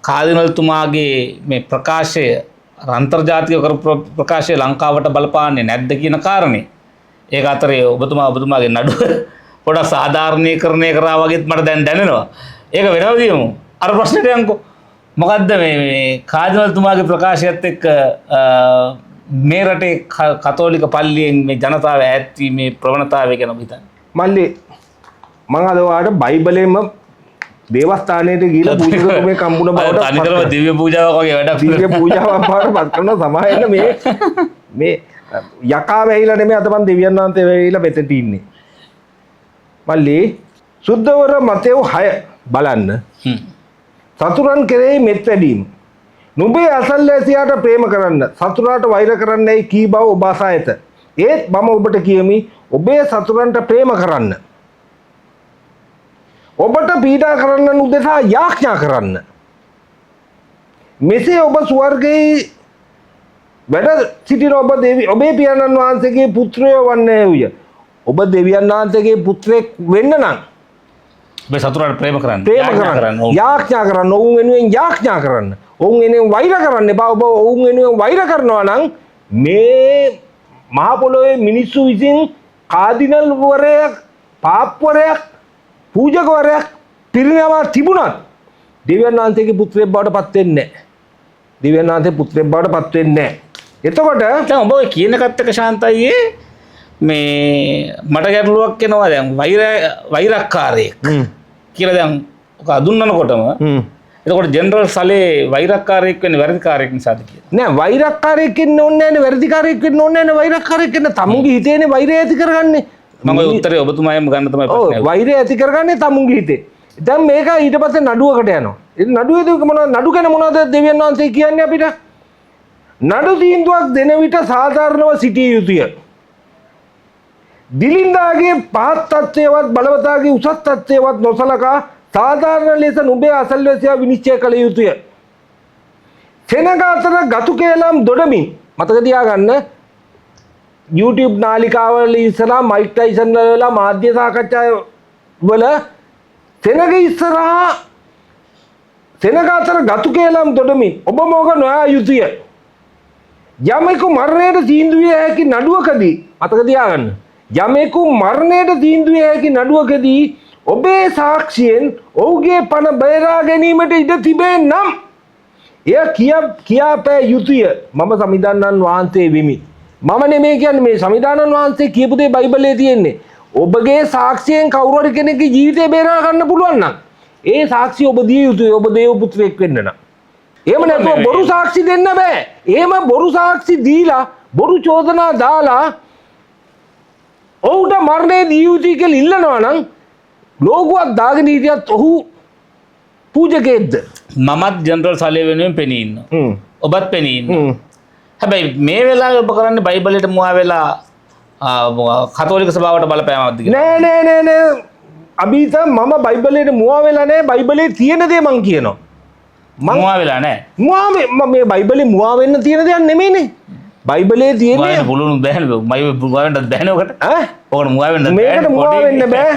කාදිනල්තුමාගේ මේ ප්‍රකාශය අන්තර්ජාතික ප්‍රකාශය ලංකාවට බලපාන්නේ නැද්ද කියන කාරණේ. ඒක අතරේ ඔබතුමාගේ නඩුව පොඩක් සාධාරණීකරණය කරා වගේත් මට දැන් දැනෙනවා. ඒක වෙනම දියමු. අර ප්‍රශ්නෙට යන්කෝ. මොකද්ද මේ කාදිනල්තුමාගේ ප්‍රකාශයත් එක්ක මේ රටේ කතෝලික පල්ලියෙන් මේ ජනතාව ඈත් වීමේ ප්‍රවණතාවය ගැන ඔබ හිතන්නේ? මල්ලි මං අද ඔයාලට බයිබලෙම දේවස්ථානයට ගිහිල්ලා පූජකතුමේ කම්බුන බවට තනිකරම දිව්‍ය පූජාවක් වගේ වැඩක්. දිව්‍ය පූජාවක් බවට පත් කරන සමාවෙන්න මේ යකා වැහිලා නෙමෙයි අද මං දෙවියන් වහන්සේ වැහිලා මෙතෙන්ට ඉන්නේ. මල්ලි සුද්ධවර මතෙව් 6 බලන්න. සතුරන් කෙරෙහි මෙත් වැඩීම. නුඹේ අසල්වැසියාට ප්‍රේම කරන්න, සතුරාට වෛර කරන්නයි කී බව ඔබ අසා ඇත. ඒත් මම ඔබට කියමි, ඔබේ සතුරන්ට ප්‍රේම කරන්න. ඔබට පීඩා කරන්නන් උදෙසා යාඥා කරන්න. මෙසේ ඔබ ස්වර්ගයේ වැඩ සිටින ඔබේ පියාණන් වහන්සේගේ පුත්‍රයෝ වන්නේ වූය. ඔබ දෙවියන් වහන්සේගේ පුත්‍රයෙක් වෙන්න නම් ඔබ සතුරාට ප්‍රේම කරන්න. යාඥා කරන්න. ඔවුන් වෙනුවෙන් යාඥා කරන්න. ඔවුන් වෙනුවෙන් වෛර කරන්න එපා. ඔබ ඔවුන් වෙනුවෙන් වෛර කරනවා නම් මේ මහ පොළොවේ මිනිස්සු විසින් කාදිනල් වරයක්, පාප්වරයක්, පූජකවරයක් පිරිනමා තිබුණත් දෙවියන් වහන්සේගේ පුත්‍රයෙක් බවට පත් වෙන්නේ නැහැ. දෙවියන් වහන්සේ පුත්‍රයෙක් බවට පත් වෙන්නේ නැහැ. එතකොට දැන් ඔබ ඔය කියන එකත් එක්ක ශාන්තයියේ මේ මට ගැටලුවක් එනවා දැන් වෛරක්කාරයෙක් කියලා දැන් ඔක අඳුන්නනකොටම එතකොට ජෙනරල් සලේ වෛරක්කාරයෙක් වෙන්නේ වැරදිකාරයෙක් නිසාද කියලා. නෑ වෛරක්කාරයෙක් වෙන්න ඕනේ නෑනේ වැරදිකාරයෙක් වෙන්න ඕනේ නෑනේ වෛරක්කාරයෙක් වෙන්න තමුන්ගේ හිතේනේ වෛරය ඇති කරගන්නේ. මම ඔය උත්තරේ ඔබතුමායම ගන්න තමයි ප්‍රශ්නේ. ඔව් වෛරය ඇති කරගන්නේ තමුන්ගේ හිතේ. දැන් මේක ඊට පස්සේ නඩුවකට යනවා. ඒ නඩුවේදී මොනවද නඩු ගැන මොනවද දෙවියන් වහන්සේ කියන්නේ අපිට? නඩු තීන්දුවක් දෙන විට සාධාරණව සිටිය යුතුය. දිලින්දාගේ පහත් තත්ත්වයවත් බලවතාගේ උසස් තත්ත්වයවත් නොසලකා සාධාරණ ලෙස නුඹේ අසල්වැසියා විනිශ්චය කළ යුතුය. සෙනග අතර ගතු කේලම් දොඩමින් මතක තියාගන්න YouTube නාලිකාවල ඉස්සරහා මයික් ටයිසන් වල මාධ්‍ය සාකච්ඡා වල සෙනග ඉස්සරහා සෙනග අතර ගතු කේලම් දොඩමින් ඔබ මොක නොයා යුතුය. යමෙකු මරණයට තීන්දුව විය හැකි නඩුවකදී මතක තියාගන්න යමෙකු මරණයට තීන්දුව විය හැකි නඩුවකදී ඔබේ සාක්ෂියෙන් ඔහුගේ පණ බේරා ගැනීමට ඉඩ තිබේ නම් එය කියාපෑ යුතුය. මම සමිදානන් වහන්සේ වෙමි. මම නෙමෙයි කියන්නේ මේ සමිදානන් වහන්සේ කියපු දේ බයිබලයේ තියෙන්නේ. ඔබගේ සාක්ෂියෙන් කවුරු හරි කෙනෙක්ගේ ජීවිතය බේරා ගන්න පුළුවන් නම් ඒ සාක්ෂිය ඔබ දිය යුතුයි. ඔබ දේව පුත්‍රයෙක් වෙන්න නම්. එහෙම නැත්නම් බොරු සාක්ෂි දෙන්න බෑ. එහෙම බොරු සාක්ෂි දීලා බොරු චෝදනා දාලා ඔහුට මරණය දී යුතුයි කියලා ඉල්ලනවා නම් ලෝගුවක් දාගෙන හිටියත් ඔහු පූජකයෙක්ද? මමත් ජෙනරල් සලේ වෙනුවෙන් පෙනී ඉන්නවා. ඔබත් පෙනී ඉන්නවා. හැබැයි මේ වෙලාවේ ඔබ කරන්නේ බයිබලයට මුවා වෙලා කතෝලික සභාවට බලපෑමක්ද කියලා? නෑ අභීත මම බයිබලයට මුවා වෙලා නෑ. බයිබලයේ තියෙන දේ මං කියනවා. මුවා වෙලා නෑ. මේ බයිබලේ මුවා වෙන්න තියෙන දෙයක් නෙමෙයිනේ. බයිබලයේ තියෙන්නේ පුළුණු බෑනේ. මුවා වෙන්නත් බෑනේ ඔකට. ඔකට මුවා වෙන්න බෑ. මේකට මුවා වෙන්න බෑ.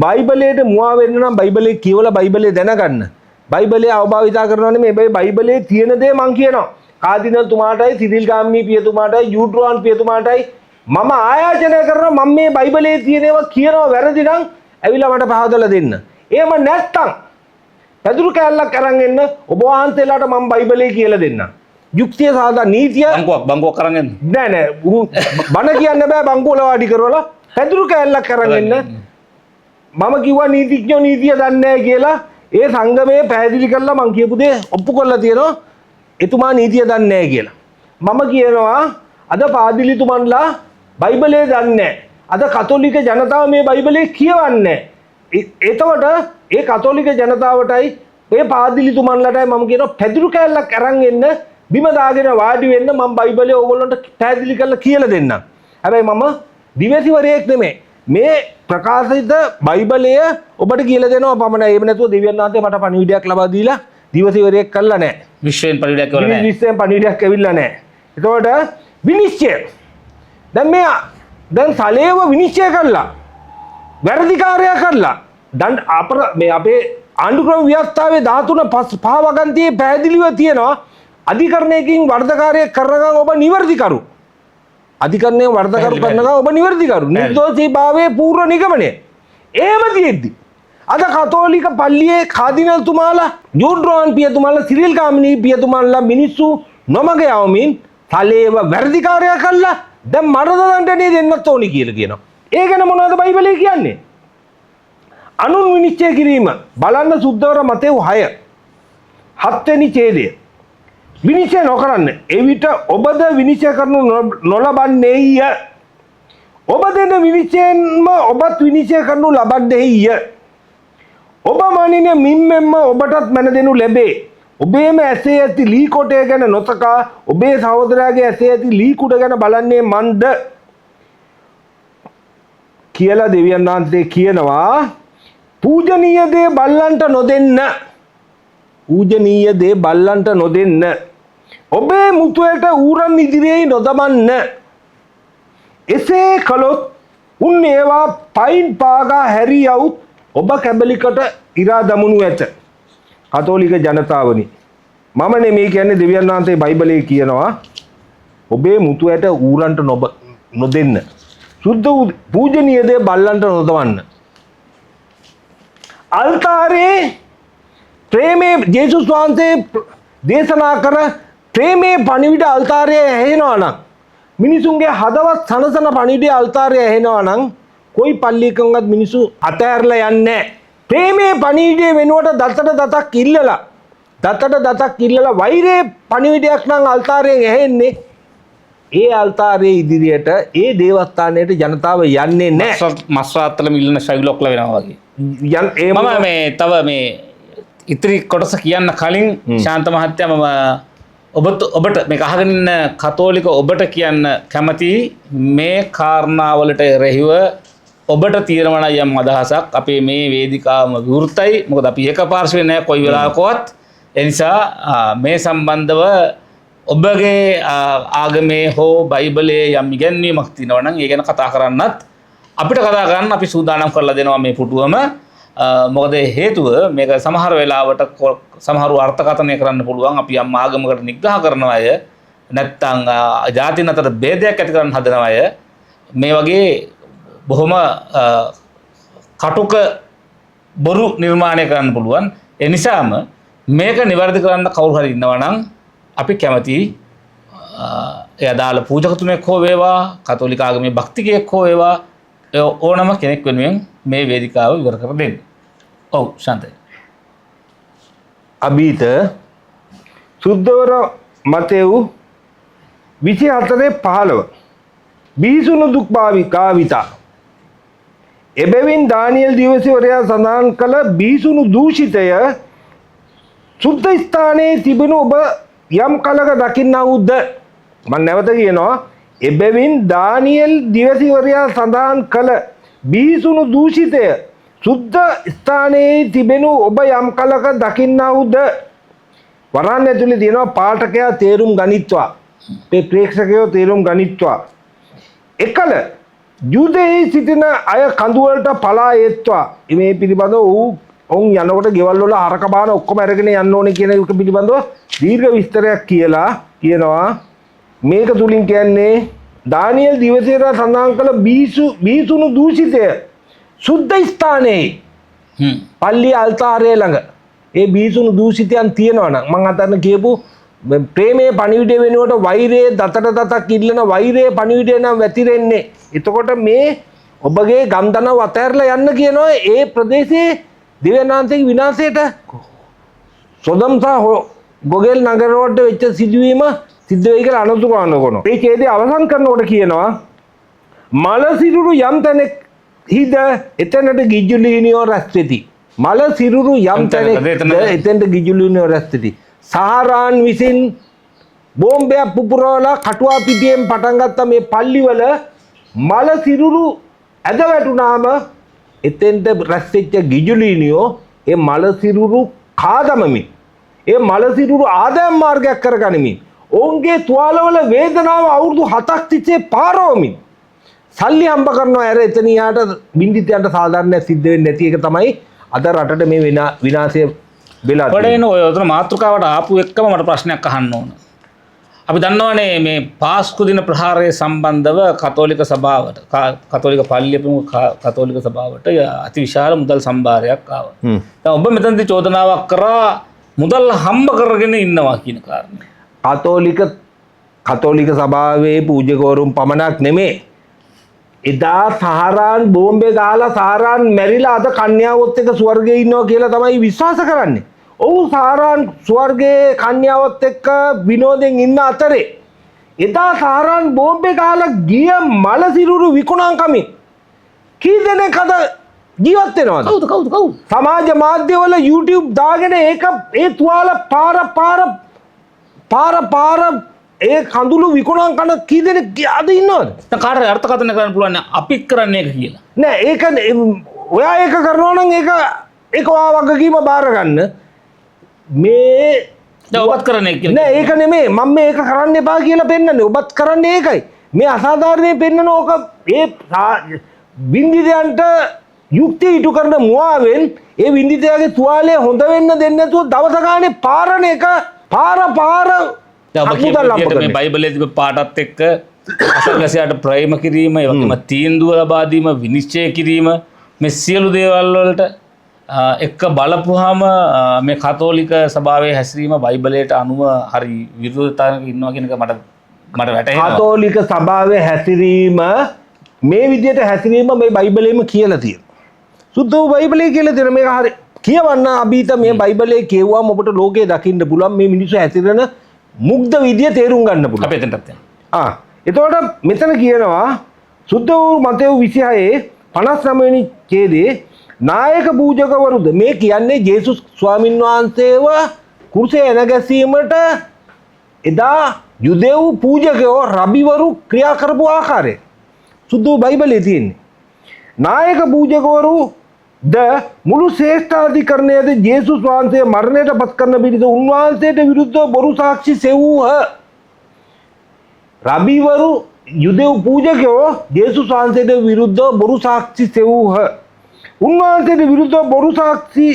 බයිබලයට මුවා වෙන්න නම් බයිබලයේ කියවලා බයිබලයේ දැනගන්න. බයිබලයේ අවභාවිතා කරනවා නෙමෙයි. මේ බයිබලයේ තියෙන දේ මං කියනවා. කාදිනල් තුමාටයි, සිරිල් ගාමිණී පියතුමාටයි, යූඩ්‍රෝන් පියතුමාටයි මම ආයාචනය කරනවා මම මේ බයිබලයේ තියෙන ඒවා කියනවා වැරදි නම් ඇවිල්ලා මට පහදලා දෙන්න. එහෙම නැත්තම් පැදුරු කැල්ලක් අරන් එන්න ඔබ වහන්සේලාට මම බයිබලයේ කියලා දෙන්නම්. යුක්තිය සාදා නීතිය බංකුවක් අරන් එන්න. නෑ බණ කියන්න බෑ බංකුවල වාඩි කරවලා පැදුරු කැල්ලක් අරන් එන්න. මම කිව්වා නීතිඥයෝ නීතිය දන්නේ නැහැ කියලා ඒ සංගමයේ පැහැදිලි කරලා මං කියපු දේ ඔප්පු කරලා තියෙනවා. එතුමා නීතිය දන්නේ නැහැ කියලා. මම කියනවා අද පාදිලිතුමන්ලා බයිබලයේ දන්නේ නැහැ. අද කතෝලික ජනතාව මේ බයිබලයේ කියවන්නේ නැහැ. එතකොට ඒ කතෝලික ජනතාවටයි ඒ පාදිලිතුමන්ලටයි මම කියනවා පැදුරු කැල්ලක් අරන් එන්න බිම දාගෙන වාඩි වෙන්න මම බයිබලයේ ඕගොල්ලන්ට පැහැදිලි කරලා කියලා දෙන්නම්. හැබැයි මම දිවසිවරයෙක් නෙමෙයි. මේ ප්‍රකාශිත බයිබලය ඔබට කියලා දෙනවා පමණයි. එහෙම නැතුව දෙවියන් වහන්සේ මට පණිවිඩයක් ලබා දීලා දිවසිවරයෙක් කළා නැහැ. විශ්වයෙන් පණිවිඩයක් කරලා නැහැ. විශ්වයෙන් පණිවිඩයක් ඇවිල්ලා නැහැ. එතකොට විනිශ්චය. දැන් සලේව විනිශ්චය කළා. වැරදිකාරයා කළා. මේ අපේ ආණ්ඩුක්‍රම ව්‍යවස්ථාවේ 13 5 වගන්තියේ පැහැදිලිව තියෙනවා අධිකරණයකින් වර්ධකාරයක් කරනකම් ඔබ නිවැරදිකරු. අධිකරණය වර්ධකරු කරනකම් ඔබ නිවැරදිකරු. නිර්දෝෂීභාවයේ පූර්ව නිගමනය. එහෙම තියෙද්දි අද කතෝලික පල්ලියේ කාදිනල් තුමාලා, යූඩ්‍රෝන් පියතුමාලා, සිරිල් ගාමිණී පියතුමාලා මිනිස්සු නොමග යවමින් සලේව වැරදිකාරයා කළා. දැන් මරණ දඬුවම් දෙන්නත් ඕනි කියලා කියනවා. ඒ ගැන මොනවද බයිබලයේ කියන්නේ? අනුන් විනිශ්චය කිරීම බලන්න සුද්ධවර මතෙව් 6 7වෙනි ඡේදය විනිශ්චය නොකරන්න එවිට ඔබද විනිශ්චය කරනු නොලබන්නේය ඔබ දෙන විනිශ්චයෙන්ම ඔබත් විනිශ්චය කරනු ලබන්නේය ඔබ මනින මින්මෙන්ම ඔබටත් මැන දෙනු ලැබේ ඔබේම ඇසේ ඇති ලී කොටය ගැන නොසකා ඔබේ සහෝදරයාගේ ඇසේ ඇති ලී කුඩ ගැන බලන්නේ මන්ද කියලා දෙවියන් වහන්සේ කියනවා පූජනීය දේ බල්ලන්ට නොදෙන්න පූජනීය දේ බල්ලන්ට නොදෙන්න ඔබේ මුතුවට ඌරන් ඉදිරියේ නොදමන්න එසේ කළොත් උන් ඒවා පයින් පාගා හැරී යවුත් ඔබ කැබලිකට ඉරා දමනු ඇත කතෝලික ජනතාවනි මම නෙමෙයි කියන්නේ දෙවියන් වහන්සේ බයිබලයේ කියනවා ඔබේ මුතුවට ඌරන්ට නොදෙන්න සුද්ධ පූජනීය දේ බල්ලන්ට නොදවන්න අල්තාරේ ප්‍රේමේ ජේසුස් වහන්සේ දේශනා කර ප්‍රේමේ පණිවිඩ අල්තාරයේ ඇහෙනවා නම් මිනිසුන්ගේ හදවත් සනසන පණිවිඩය අල්තාරයේ ඇහෙනවා නම් કોઈ පල්ලියකවත් මිනිසු අතෑරලා යන්නේ ප්‍රේමේ පණිවිඩය වෙනුවට දතට දතක් ඉල්ලලා වෛරයේ පණිවිඩයක් නම් අල්තාරයෙන් ඇහෙන්නේ ඒ අල්තාරයේ ඉදිරියට ඒ දේවස්ථානයට ජනතාව යන්නේ නැහැ මස්වාත්තලම ඉල්ලන ශෛලොක්ල වෙනවා වගේ මම මේ තව මේ ඉතිරි කොටස කියන්න කලින් ශාන්ත මහත්තයා මම ඔබට මේ අහගෙන ඉන්න කතෝලික ඔබට කියන්න කැමති මේ කාරණාවලට එරෙහිව ඔබට තියෙනවා යම් අදහසක් අපේ මේ වේදිකාවම විවෘතයි මොකද අපි එකපාර්ශ්වයෙන් නැහැ කොයි වෙලාවකවත් ඒ නිසා මේ සම්බන්ධව ඔබගේ ආගමේ හෝ බයිබලයේ යම් ඉගැන්වීමක් තියෙනවා නම් ඒ ගැන කතා කරන්නත් අපිට කතා කරන්න අපි සූදානම් කරලා දෙනවා මේ පුටුවම මොකද හේතුව මේක සමහර වෙලාවට සමහරු අර්ථකථනය කරන්න පුළුවන් අපි යම් ආගමකට නිග්‍රහ කරන අය නැත්නම් ජාතින් අතර ભેදයක් ඇති කරන්න හදන අය මේ වගේ බොහොම කටුක බොරු නිර්මාණය කරන්න පුළුවන් ඒ නිසාම මේක නිවැරදි කරන්න කවුරු හරි ඉන්නවා නම් අපි කැමති ඒ අදාළ පූජකතුමෙක් හෝ වේවා කතෝලික ආගමේ භක්තිකයෙක් හෝ වේවා ඕනම කෙනෙක් වෙනුවෙන් මේ වේදිකාව ඉවර කර දෙන්න. ඔව් ශාන්තයි. අභීත සුද්ධවර මතෙව් 24:15 බීසුණු දුක් භාවිතා එබැවින් දානියෙල් දිවසිවරයා සඳහන් කළ බීසුණු දූෂිතය සුද්ධ ස්ථානයේ තිබෙනු ඔබ යම් කලක දකින්නවුද මම නැවත කියනවා එබැවින් දානියෙල් දිවසිවරයා සඳහන් කළ බීසුණු දූෂිතය සුද්ධ ස්ථානයේ තිබෙනු ඔබ යම් කලක දකින්නවුද වරන් ඇතුලේ තියෙනවා පාඨකයා තේරුම් ගනිත්වා මේ ප්‍රේක්ෂකයෝ තේරුම් ගනිත්වා එකල යුදෙහි සිටින අය කඳු වලට පලා ඒත්වා මේ පිළිබඳව ඔවුන් යනකොට ගෙවල් වල හරක බාන ඔක්කොම අරගෙන යන්න ඕනේ කියන එක පිළිබඳව දීර්ඝ විස්තරයක් කියලා කියනවා මේක තුලින් කියන්නේ දානියෙල් දිවසේරා සඳහන් කළ බීසුණු දූෂිතය සුද්ධ ස්ථානයේ පල්ලිය අල්තාරයේ ළඟ ඒ බීසුණු දූෂිතයන් තියෙනවා නම් මම අතන කියපු ප්‍රේමයේ පණිවිඩය වෙනුවට වෛරයේ දතට දතක් ඉල්ලන වෛරයේ පණිවිඩය නම් වැතිරෙන්නේ එතකොට මේ ඔබගේ ගම්දනව අතහැරලා යන්න කියනවා ඒ ප්‍රදේශයේ දිව්‍යනාන්තයේ විනාශයට සොදම් සහ ගොගෙල් නගරවලට වෙච්ච සිදුවීම සිද්ධ වෙයි කියලා අනුතුරු අනුගොනවා. මේ ඡේදය අවසන් කරනකොට කියනවා මල සිරුරු යම් තැනෙක් හිද එතනට ගිජුලිනියෝ රැස් වෙති. මල සිරුරු යම් තැනෙක් එතනට ගිජුලිනියෝ රැස් වෙති. සහරාන් විසින් බෝම්බයක් පුපුරවලා කටුවා පිටියෙන් පටන් ගත්ත මේ පල්ලිවල මල සිරුරු ඇද වැටුනාම එතෙන්ට රැස් වෙච්ච ගිජුලිනියෝ ඒ මල සිරුරු කාදමමින් ඒ මල සිරුරු ආදායම් මාර්ගයක් කරගනිමින් ඔවුන්ගේ තුවාලවල වේදනාව අවුරුදු 7ක් තිස්සේ පාරවමින් සල්ලි හම්බ කරනවා ඇර එතනියාට බින්දිතයන්ට සාධාරණයක් සිද්ධ වෙන්නේ නැති එක තමයි අද රටට මේ විනාශය වෙලා තියෙන්නේ. ඔය උතන මාතෘකාවට ආපු එක්කම මට ප්‍රශ්නයක් අහන්න ඕන. අපි දන්නවනේ මේ පාස්කු දින ප්‍රහාරය සම්බන්ධව කතෝලික සභාවට කතෝලික පල්ලිය ප්‍රමුඛ කතෝලික සභාවට අතිවිශාල මුදල් සම්භාරයක් ආවා. දැන් ඔබ මෙතනදී චෝදනාවක් කරා මුදල් හම්බ කරගෙන ඉන්නවා කියන කාරණේ. කතෝලික සභාවේ පූජකවරුන් පමණක් නෙමේ එදා සහරාන් බෝම්බේ දාලා සහරාන් මැරිලා අද කන්‍යාවොත් එක ස්වර්ගයේ ඉන්නවා කියලා තමයි විශ්වාස කරන්නේ. ඔව් සහරාන් ස්වර්ගයේ කන්‍යාවොත් එක්ක විනෝදෙන් ඉන්න අතරේ එදා සහරාන් බෝම්බේ ගහලා ගිය මල සිරුරු විකුණන් කමින් කී දෙනෙක් අද ජීවත් වෙනවද? කවුද? සමාජ මාධ්‍යවල YouTube දාගෙන ඒක ඒ තුවාල පාර ඒ කඳුළු විකුණන් කන කී දෙනෙක් අද ඉන්නවද? කාටද අර්ථකථන කරන්න පුළුවන් අපිත් කරන්නේ ඒක කියලා. නෑ ඒක ඔයා ඒක කරනවා නම් ඒක ඔයා වගකීම බාර ගන්න. මේ දැන් ඔබත් කරන්නේ කියලා. නෑ ඒක නෙමෙයි මම මේක කරන්න එපා කියලා පෙන්නන්නේ. ඔබත් කරන්නේ ඒකයි. මේ අසාධාරණේ පෙන්නන ඕක ඒ වින්දිතයන්ට යුක්තිය ඉටු කරන මුවාවෙන් ඒ වින්දිතයාගේ තුවාලය හොඳ වෙන්න දෙන්නේ නැතුව දවස ගානේ පාරණ එක පාර මේ බයිබලයේ තිබෙන පාඩත් එක්ක අසල්වැසියාට ප්‍රේම කිරීම, ඒ වගේම තීන්දුව ලබා දීම, විනිශ්චය කිරීම මේ සියලු දේවල් වලට එක්ක බලපුවාම මේ කතෝලික සභාවේ හැසිරීම බයිබලයට අනුව හරි විරුද්ධතාවයක ඉන්නවා කියන එක මට වැටහෙනවා. කතෝලික සභාවේ හැසිරීම මේ විදිහට හැසිරීම මේ බයිබලයේම කියලා තියෙනවා. සුද්ධ වූ බයිබලයේ කියලා තියෙන මේක හරි කියවන්න අභීත මේ බයිබලයේ කියවුවාම ඔබට ලෝකේ දකින්න පුළුවන් මේ මිනිස්සු හැසිරෙන මුග්ධ විදිය තේරුම් ගන්න පුළුවන්. අපි එතනටත් යනවා. එතකොට මෙතන කියනවා සුද්ධ වූ මතෙව් 26 59 වෙනි ඡේදයේ නායක පූජකවරුද මේ කියන්නේ ජේසුස් ස්වාමින් වහන්සේව කුරුසේ එන ගැසීමට එදා යුදෙව් පූජකයෝ රබිවරු ක්‍රියා කරපු ආකාරය සුද්ධ වූ බයිබලයේ තියෙන්නේ. නායක පූජකවරු ද මුළු ශ්‍රේෂ්ඨාධිකරණයේද ජේසුස් වහන්සේ මරණයට පත් කරන පිළිස උන්වහන්සේට විරුද්ධව බොරු සාක්ෂි සෙවූහ. රබිවරු යුදෙව් පූජකයෝ ජේසුස් වහන්සේට විරුද්ධව බොරු සාක්ෂි සෙවූහ. උන්වහන්සේට විරුද්ධව බොරු සාක්ෂි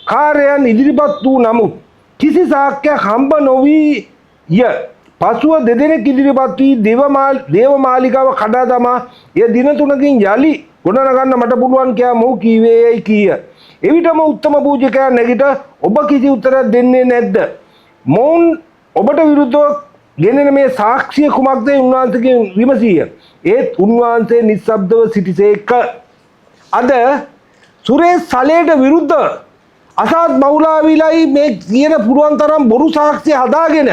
කාර්යයන් ඉදිරිපත් වූ නමුත් කිසි සාක්ෂියක් හම්බ නොවී ය. පසුව දෙදෙනෙක් ඉදිරිපත් වී දේවමාලිකාව කඩා දමා එය දින 3කින් යලි ගොඩනගන්න මට පුළුවන් කියා මොහු කීවේයයි කීය. එවිටම උත්තම පූජකයා නැගිට ඔබ කිසි උත්තරයක් දෙන්නේ නැද්ද? මොවුන් ඔබට විරුද්ධව ගෙනෙන මේ සාක්ෂිය කුමක්ද? උන්වහන්සේගෙන් විමසීය. ඒත් උන්වහන්සේ නිස්සබ්දව සිටිසේක. අද සුරේෂ් සලේට විරුද්ධව අසත් මෞලාවිලයි මේ කියන පුරුවන් තරම් බොරු සාක්ෂි හදාගෙන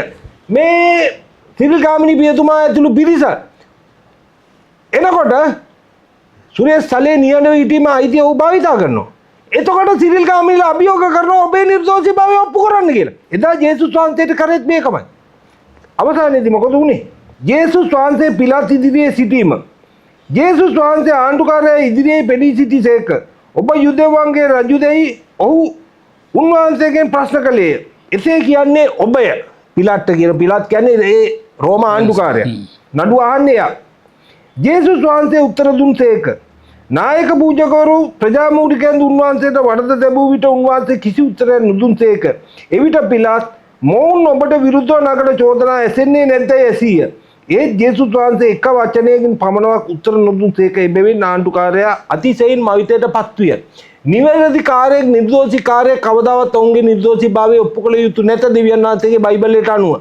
මේ සිරිල්කාමිනී පියතුමා ඇතුළු පිරිස එනකොට සුරේෂ් සලේ නියඬව සිටීම අයිතිය ඔහු භාවිතා කරනවා. එතකොට සිරිල්කාමිනීලා අභියෝග කරනවා ඔබේ නිර්දෝෂීභාවය ඔප්පු කරන්න කියලා. එදා ජේසුස් වහන්සේට කරෙත් මේකමයි. අවසානයේදී මොකද වුනේ? ජේසුස් වහන්සේ පිලාත් ඉදිරියේ සිටීම. ජේසුස් වහන්සේ ආණ්ඩුකාරයා ඉදිරියේ පෙනී සිටිසේක. ඔබ යුදෙව්වන්ගේ රජුදෙයි ඔහු උන්වහන්සේගෙන් ප්‍රශ්න කළේය. එසේ කියන්නේ ඔබය. පිලාත් කියන පිලාත් කියන්නේ ඒ රෝම ආණ්ඩුකාරයා. නඩුව අහන්නේ යා. ජේසුස් වහන්සේ උත්තර දුන්සේක. නායක පූජකවරු ප්‍රජාමූලිකයන් උන්වහන්සේට වරද ලැබූ විට උන්වහන්සේ කිසි උත්තරයක් නොදුන්සේක. එවිට පිලාත් මොවුන් ඔබට විරුද්ධව නගන චෝදනා ඇසෙන්නේ නැද්දයි ඇසීය. ඒත් ජේසුස් වහන්සේ එක වචනයකින් පමණක් උත්තර නොදුන්සේක. එබැවින් ආණ්ඩුකාරයා අතිශයින් මවිතයට පත්විය. නිවැරදි කාර්යයක් නිර්දෝෂී කාර්යයක් කවදාවත් ඔවුන්ගේ නිර්දෝෂීභාවය ඔප්පු කළ යුතු නැත දෙවියන් වහන්සේගේ බයිබලයට අනුව.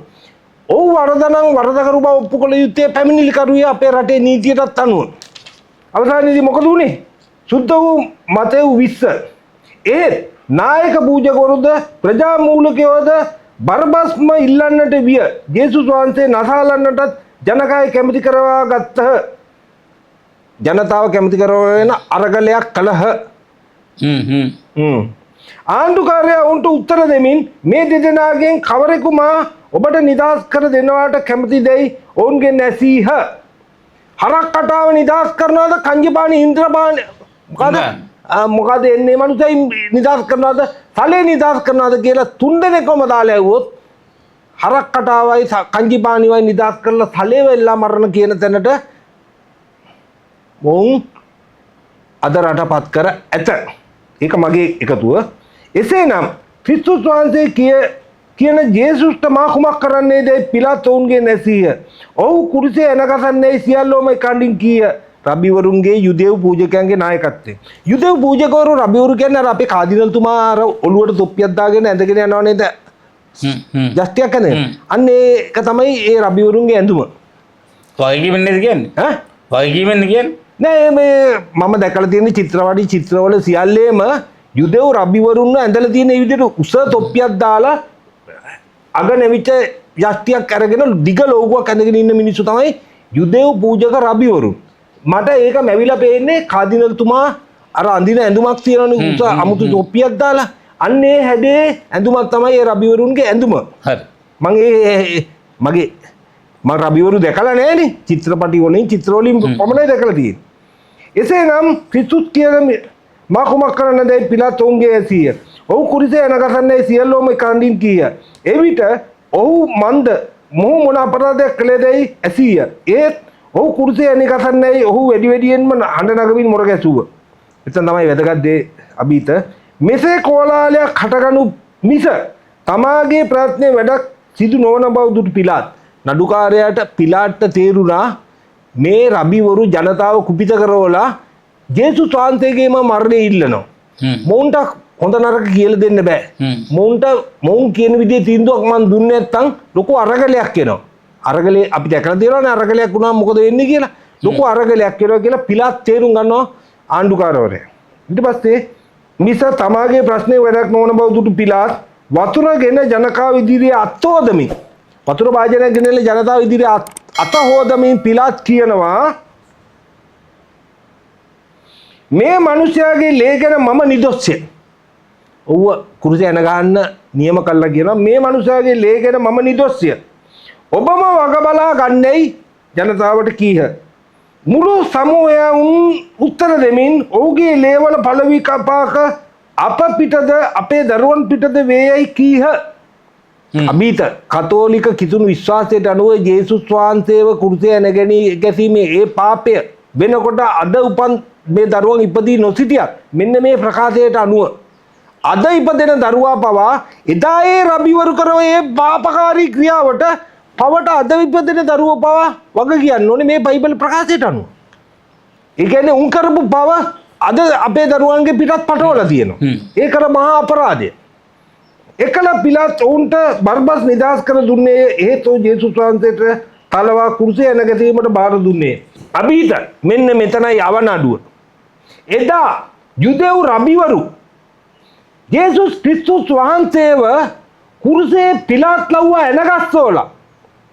ඔව් වරදනම් වරදකරු බව ඔප්පු කළ යුත්තේ පැමිණිලිකරුවේ අපේ රටේ නීතියටත් අනුව. අවසානයේදී මොකද වුනේ? සුද්ධ වූ මතෙව් 20 ඒත් නායක පූජකවරුද ප්‍රජාමූලිකයෝද බරබස්ම ඉල්ලන්නට විය. ජේසුස් වහන්සේ නසාලන්නටත් ජනකාය කැමති කරවා ගත්තහ. ජනතාව කැමති කරවගෙන අරගලයක් කළහ. ආණ්ඩුකාරයා උන්ට උත්තර දෙමින් මේ දෙදෙනාගෙන් කවරෙකු මා ඔබට නිදහස් කර දෙනවාට කැමතිදැයි ඔවුන්ගෙන් ඇසීහ. හරක් කටාව නිදහස් කරනවාද කංජපාණි ඉන්ද්‍රපාණි මොකද එන්නේ මනුස්සයි නිදහස් කරනවාද සලේ නිදහස් කරනවාද කියලා තුන් දෙනෙක්වම දාලා ඇහුවොත් හරක් කටාවයි කංජපාණිවයි නිදහස් කරලා සලේ වෙල්ලා මරණ කියන තැනට මොවුන් අද රටපත් කර ඇත. ඒක මගේ එකතුව. එසේනම් ක්‍රිස්තුස් වහන්සේ කියන ජේසුස්ට මා කුමක් කරන්නේද? පිලාත් ඔවුන්ගෙන් ඇසීය. ඔහු කුරුසේ එනගසන්නේ සියල්ලෝම කණ්ඩින් කීය. රබිවරුන්ගේ යුදෙව් පූජකයන්ගේ නායකත්වයෙන්. යුදෙව් පූජකවරු රබිවරු කියන්නේ අර අපේ කාදිනල්තුමා අර ඔළුවට තොප්පියක් දාගෙන ඇඳගෙන යනවා නේද? ජස්තියක් නේද? අන්න ඒක තමයි ඒ රබිවරුන්ගේ ඇඳුම. වගකීම නේද කියන්නේ? වගකීමෙන් කියන්නේ නෑ මේ මම දැකලා තියෙන චිත්‍රපටි චිත්‍රවල සියල්ලේම යුදෙව් රබිවරුන්ව ඇඳලා තියෙන මේ විදිහට උස තොප්පියක් දාලා අග නැවිච්ච යෂ්ටියක් අරගෙන දිග ලෝගුවක් ඇඳගෙන ඉන්න මිනිස්සු තමයි යුදෙව් පූජක රබිවරුන්. මට ඒක මැවිලා පේන්නේ කාදිනල්තුමා අර අඳින ඇඳුමක් තියෙනවනේ උස අමුතු තොප්පියක් දාලා අන්න ඒ හැඩේ ඇඳුමක් තමයි ඒ රබිවරුන්ගේ ඇඳුම. හරි මම රබිවරු දැකලා නෑනේ චිත්‍රපටි වලින් චිත්‍රවලින් පමණයි දැකලා තියෙන්නේ. එසේනම් ක්‍රිස්තුස් කියන මා කුමක් කරන්නද පිලාත් ඔවුන්ගේ ඇසිය. ඔහු කුරිසේ එනගසන්නේ සියල්ලෝම කණ්ඩින් කීය. එවිට ඔහු මන්ද මොහු මොන අපරාධයක් කළේදයි ඇසීය. ඒත් ඔහු කුරිසේ එනගසන්නේ ඔහු වැඩියෙන්ම හඬ නගමින් මොර ගැසුවා. එතන තමයි වැදගත් දේ අභීත. මෙසේ කෝලාහලයක් හටගනු මිස තමාගේ ප්‍රයත්නයේ වැඩක් සිදු නොවන බව දුටු පිලාත් නඩුකාරයාට පිලාට්ට තේරුණා මේ රබිවරු ජනතාව කුපිත කරවලා ජේසුස් වහන්සේගේම මරණය ඉල්ලනවා. මොවුන්ට හොඳ නරක කියලා දෙන්න බෑ. මොවුන් කියන විදිහේ තීන්දුවක් මන් දුන්නේ නැත්නම් ලොකු අරගලයක් එනවා. අරගලේ අපි දැකලා තියෙනවානේ අරගලයක් වුණාම මොකද වෙන්නේ කියලා. ලොකු අරගලයක් එනවා කියලා පිලාත් තේරුම් ගන්නවා ආණ්ඩුකාරවරයා. ඊට පස්සේ මිස තමාගේ ප්‍රශ්නේ වැඩක් නොවන බව දුටු පිලාත් වතුරගෙන ජනකාව ඉදිරියේ අත්හොදමින් වතුර භාජනය ගෙනල්ලා ජනතාව ඉදිරියේ අතහොදමින් පිලාත් කියනවා මේ මිනිස්යාගේ ලේ ගැන මම නිදොස්ය. ඔව්ව කුරුසේ එන ගන්න නියම කළා කියනවා මේ මිනිස්යාගේ ලේ ගැන මම නිදොස්ය. ඔබම වග බලා ගන්නයි ජනතාවට කීහ. මුළු සමූහයන් උත්තර දෙමින් ඔහුගේ ලේවල පළවිකපාක අප පිටද අපේ දරුවන් පිටද වේයයි කීහ. අභීත කතෝලික කිතුණු විශ්වාසයට අනුව ජේසුස් වහන්සේව කුරුසේ ගැසීමේ ඒ පාපය වෙනකොට අද උපන් මේ දරුවන් ඉපදී නොසිටියත් මෙන්න මේ ප්‍රකාශයට අනුව අද ඉපදෙන දරුවා පවා එදා ඒ රබිවරු කරව ඒ පාපකාරී ක්‍රියාවට පවට අද ඉපදෙන දරුවෝ පවා වග කියන්න ඕනේ මේ බයිබල් ප්‍රකාශයට අනුව. ඒ කියන්නේ උන් කරපු පව අද අපේ දරුවන්ගේ පිටත් පටවලා තියෙනවා. ඒකට මහා අපරාධය. එකල පිලාත් ඔවුන්ට බර්බස් නිදහස් කර දුන්නේ හේතෝ ජේසුස් වහන්සේට තලවා කුරුසේ එන ගැසීමට බාර දුන්නේ. අභීත මෙන්න මෙතනයි අවනඩුව. එදා යුදෙව් රබිවරු ජේසුස් ක්‍රිස්තුස් වහන්සේව කුරුසේ පිලාත් ලව්වා එනගස්සෝලා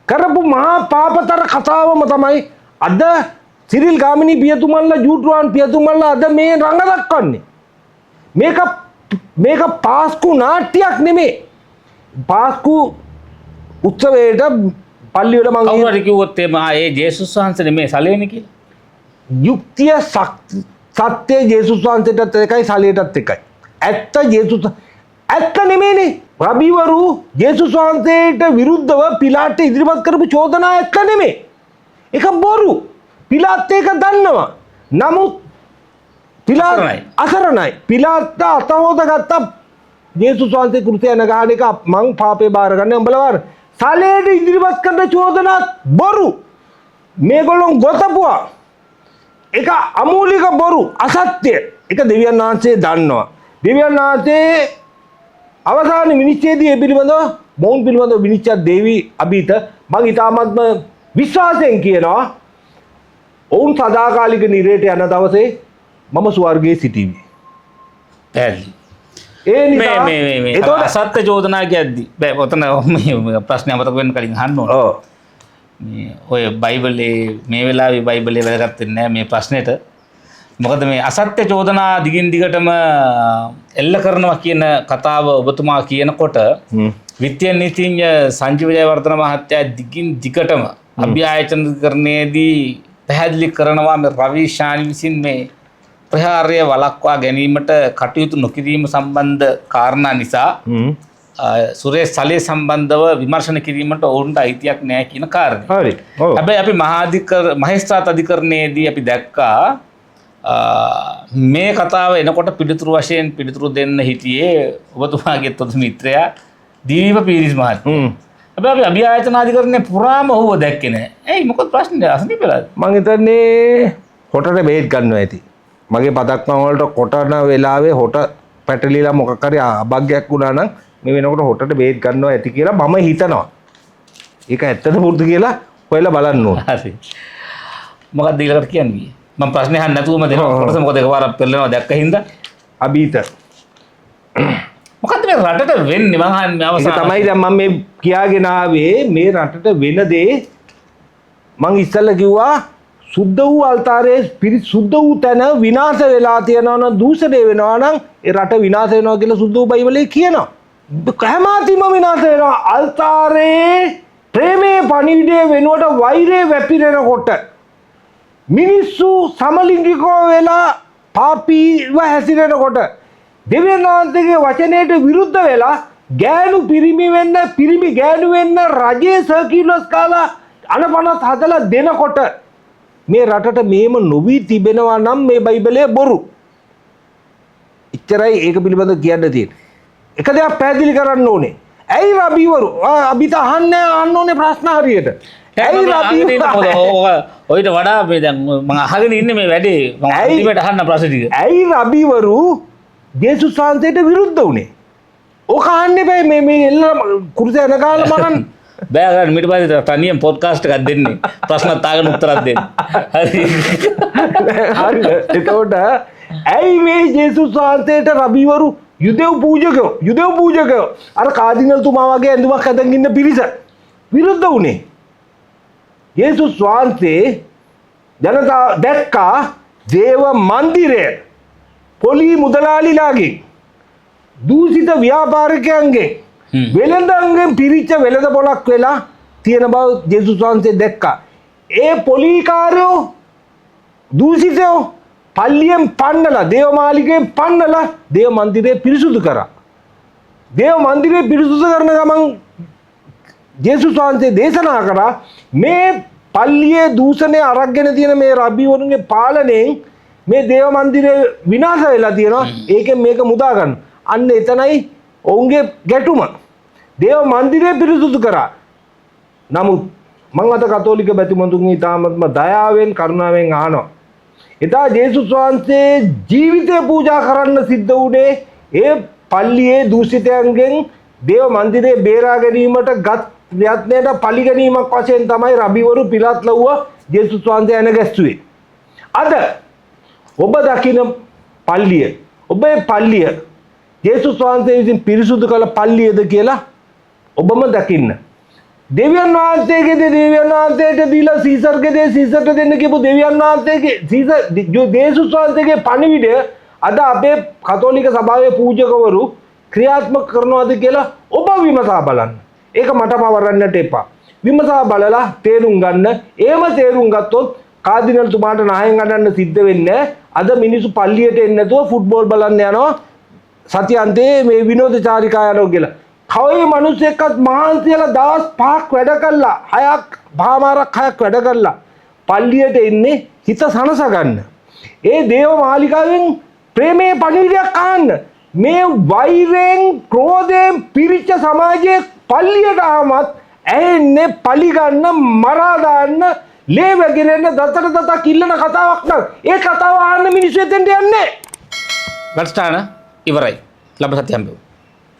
කරපු මහා පාපතර කතාවම තමයි අද සිරිල් ගාමිණී පියතුමල්ලා ජූට්රුවන් පියතුමල්ලා අද මේ රඟ දක්වන්නේ. මේක පාස්කු නාට්‍යයක් නෙමේ. පාස්කු උත්සවයට පල්ලිවල මං කවුරුහරි කිව්වොත් ඒ ජේසුස් වහන්සේ නෙමේ සලේනේ කියලා. යුක්තිය සත්‍ය ජේසුස් වහන්සේටත් එකයි සලේටත් එකයි. ඇත්ත ජේසුස් ඇත්ත නෙමේනේ. රබිවරු ජේසුස් වහන්සේට විරුද්ධව පිලාට්ට ඉදිරිපත් කරපු චෝදනා ඇත්ත නෙමේ. ඒක බොරු. පිලාත් ඒක දන්නවා. නමුත් පිලාත් අසරණයි. පිලාත්ට අතහොද ගත්තා ජේසුස් වහන්සේ කුරුසේ යන ගහන එක මං පාපේ බාර ගන්න උඹලවර. සලේට ඉදිරිපත් කරන චෝදනාත් බොරු. මේගොල්ලෝ ගොතපුවා. ඒක අමූලික බොරු අසත්‍ය. ඒක දෙවියන් වහන්සේ දන්නවා. දෙවියන් වහන්සේ අවසාන විනිශ්චයේදී ඒ පිළිබඳව මොවුන් පිළිබඳව විනිශ්චය දෙවි අභීත මං ඊටාත්ම විශ්වාසයෙන් කියනවා ඔවුන් සදාකාලික නිරේට යන දවසේ මම ස්වර්ගයේ සිටීවි. පැහැදිලි. ඒ නිසා අසත්‍ය චෝදනා කියද්දි බෑ ඔතන ප්‍රශ්නේ අමතක වෙන්න කලින් අහන්න ඕන. මේ ඔය බයිබලේ මේ වෙලාවේ බයිබලේ වැදගත් වෙන්නේ නැහැ මේ ප්‍රශ්නෙට. මොකද මේ අසත්‍ය චෝදනා දිගින් දිගටම එල්ල කරනවා කියන කතාව ඔබතුමා කියනකොට විත්‍ය නීතිඥ සංජීව ජයවර්ධන මහත්තයා දිගින් දිගටම අභ්‍යායතනකරණයේදී පැහැදිලි කරනවා මේ රවි ශානි විසින් මේ ප්‍රහාරය වළක්වා ගැනීමට කටයුතු නොකිරීම සම්බන්ධ කාරණා නිසා සුරේෂ් සලේ සම්බන්ධව විමර්ශන කිරීමට ඔවුන්ට අයිතියක් නැහැ කියන කාරණය. හරි. හැබැයි අපි මහේස්ත්‍රාත් අධිකරණයේදී අපි දැක්කා මේ කතාව එනකොට පිළිතුරු වශයෙන් පිළිතුරු දෙන්න හිටියේ ඔබතුමාගේ තොද මිත්‍රයා දීප පීරිස් මහත්මයා. හැබැයි අපි අභිආයතනාධිකරණයේ පුරාම ඔහුව දැක්කේ නැහැ. ඇයි මොකද ප්‍රශ්නේ අසනීප වෙලාද? මං හිතන්නේ හොටට බේත් ගන්නවා ඇති. මගේ පදක්ම වලට කොටන වෙලාවේ හොට පැටලිලා මොකක් හරි අභාග්‍යයක් වුණා නම් මේ වෙනකොට හොටට බේත් ගන්නවා ඇති කියලා මම හිතනවා. ඒක ඇත්තද පුරුදු කියලා හොයලා බලන්න ඕන. හරි. මොකක්ද ඊළඟට කියන්නේ? මම ප්‍රශ්නේ අහන්න නැතුවම ඔව්. දෙනවා. කොටස මොකද එකපාරක් පෙරලෙනවා දැක්ක හින්දා. අභීත මොකද්ද මේ රටට වෙන්නේ මං අහන්නේ ඒක අවසාන. තමයි දැන් මම මේ කියාගෙන ආවේ මේ රටට වෙන දේ මං ඉස්සෙල්ලා කිව්වා සුද්ධ වූ අල්තාරයේ පිරි සුද්ධ වූ තැන විනාශ වෙලා තියෙනවා නම් දූෂණය වෙනවා නම් ඒ රට විනාශ වෙනවා කියලා සුද්ධ වූ බයිබලයේ කියනවා. කැමාතිම විනාශ වෙනවා අල්තාරයේ ප්‍රේමයේ පණිවිඩය වෙනුවට වෛරය වැපිරෙනකොට මිනිස්සු සමලිංගිකව වෙලා පාපීව හැසිරෙනකොට දෙවියන් වහන්සේගේ වචනයට විරුද්ධ වෙලා ගෑනු පිරිමි වෙන්න පිරිමි ගෑනු වෙන්න රජයේ සර්කියුලර්ස් කාලා අනපනත් හදලා දෙනකොට මේ රටට මේම නොවී තිබෙනවා නම් මේ බයිබලයේ බොරු. එච්චරයි ඒක පිළිබඳව කියන්න තියෙන්නේ. එක දෙයක් පැහැදිලි කරන්න ඕනේ. ඇයි රබීවරු අභිත අහන්න ඕනේ ප්‍රශ්න හරියට. ඇයි රබීවරු ඔයිට වඩා මේ දැන් මම අහගෙන ඉන්නේ මේ වැඩේ මම අන්තිමට අහන්න ප්‍රශ්න ටික. ඇයි රබීවරු ජේසුස් වහන්සේට විරුද්ධ වුණේ? ඕක අහන්න බෑ මේ එල්ල කුරුස යන කාලේ මරන්න. බෑ ගන්න ඊට පස්සේ තනියම පොඩ්කාස්ට් එකක් දෙන්නේ. ප්‍රශ්නත් අහගෙන උත්තරත් දෙන්න. හරි. හරිද? එතකොට ඇයි මේ ජේසුස් වහන්සේට රබීවරු යුදෙව් පූජකයෝ අර කාදිනල්තුමා වගේ ඇඳුමක් අඳන් ඉන්න පිරිස විරුද්ධ වුණේ? ජේසුස් වහන්සේ ජනතාව දැක්කා දේව මන්දිරය පොලි මුදලාලිලාගේ දූෂිත ව්‍යාපාරිකයන්ගේ වෙළඳන්ගෙන් පිරිච්ච වෙළඳ පොලක් වෙලා තියෙන බව ජේසුස් වහන්සේ දැක්කා. ඒ පොලිකාරයෝ දූෂිතයෝ පල්ලියෙන් පන්නලා දේව මාලිගයෙන් පන්නලා දේව මන්දිරය පිරිසුදු කරා. දේව මන්දිරය පිරිසුදු කරන ගමන් ජේසුස් වහන්සේ දේශනා කරා මේ පල්ලියේ දූෂණය අරගෙන තියෙන මේ රබීවරුන්ගේ පාලනයෙන් මේ දේව මන්දිරය විනාශ වෙලා තියෙනවා. ඒකෙන් මේක මුදා ගන්න. අන්න එතනයි ඔවුන්ගේ ගැටුම. දේව මන්දිරය පිරිසුදු කරා. නමුත් මං අද කතෝලික බැතිමතුන්ගේ ඉතාමත්ම දයාවෙන් කරුණාවෙන් අහනවා. එදා ජේසුස් වහන්සේ ජීවිතය පූජා කරන්න සිද්ධ වුණේ ඒ පල්ලියේ දූෂිතයන්ගෙන් දේව මන්දිරය බේරා ගැනීමට ගත් ප්‍රයත්නයට පරිගැනීමක් වශයෙන් තමයි රබීවරු පිලත් ලව්ව ජේසුස් වහන්සේ ඇන ගැස්සුවේ. අද ඔබ දකින පල්ලිය ඔබේ පල්ලිය ජේසුස් වහන්සේ විසින් පිරිසුදු කළ පල්ලියද කියලා ඔබම දකින්න. දෙවියන් වහන්සේගේ දෙවියන් වහන්සේට දීලා සීසර්ගේ සීසර්ට දෙන්න කියපු දෙවියන් වහන්සේගේ සීසර් ජේසුස් වහන්සේගේ පණිවිඩය අද අපේ කතෝලික සභාවේ පූජකවරු ක්‍රියාත්මක කරනවාද කියලා ඔබ විමසා බලන්න. ඒක මට පවරන්නට එපා. විමසා බලලා තේරුම් ගන්න. එහෙම තේරුම් ගත්තොත් කාදිනල්තුමාට නායෙන් අඬන්න සිද්ධ වෙන්නේ. අද මිනිස්සු පල්ලියට එන්නේ නැතුව ෆුට්බෝල් බලන්න යනවා. සතියන්තේ මේ විනෝද චාරිකා යනවා කියලා. කවයි මිනිස්සෙක්වත් මහන්සියලා දවස් 5ක් වැඩ කළා 6ක් භාමාරක් 6ක් වැඩ කළා පල්ලියට එන්නේ හිත සනස ගන්න. ඒ දේව මාලිකාවෙන් ප්‍රේමයේ පණිවිඩයක් අහන්න. මේ වෛරයෙන් ක්‍රෝධයෙන් පිරිච්ච සමාජයේ පල්ලියට ආවමත් ඇහෙන්නේ පලි ගන්න මරා දාන්න ලේ වැగిරෙන්න දතට කිල්ලන කතාවක් නම් ඒ කතාව අහන්න මිනිස්සු එතෙන්ට යන්නේ. වැඩසටහන ඉවරයි. ලබ සත්‍ය හම්බෙමු.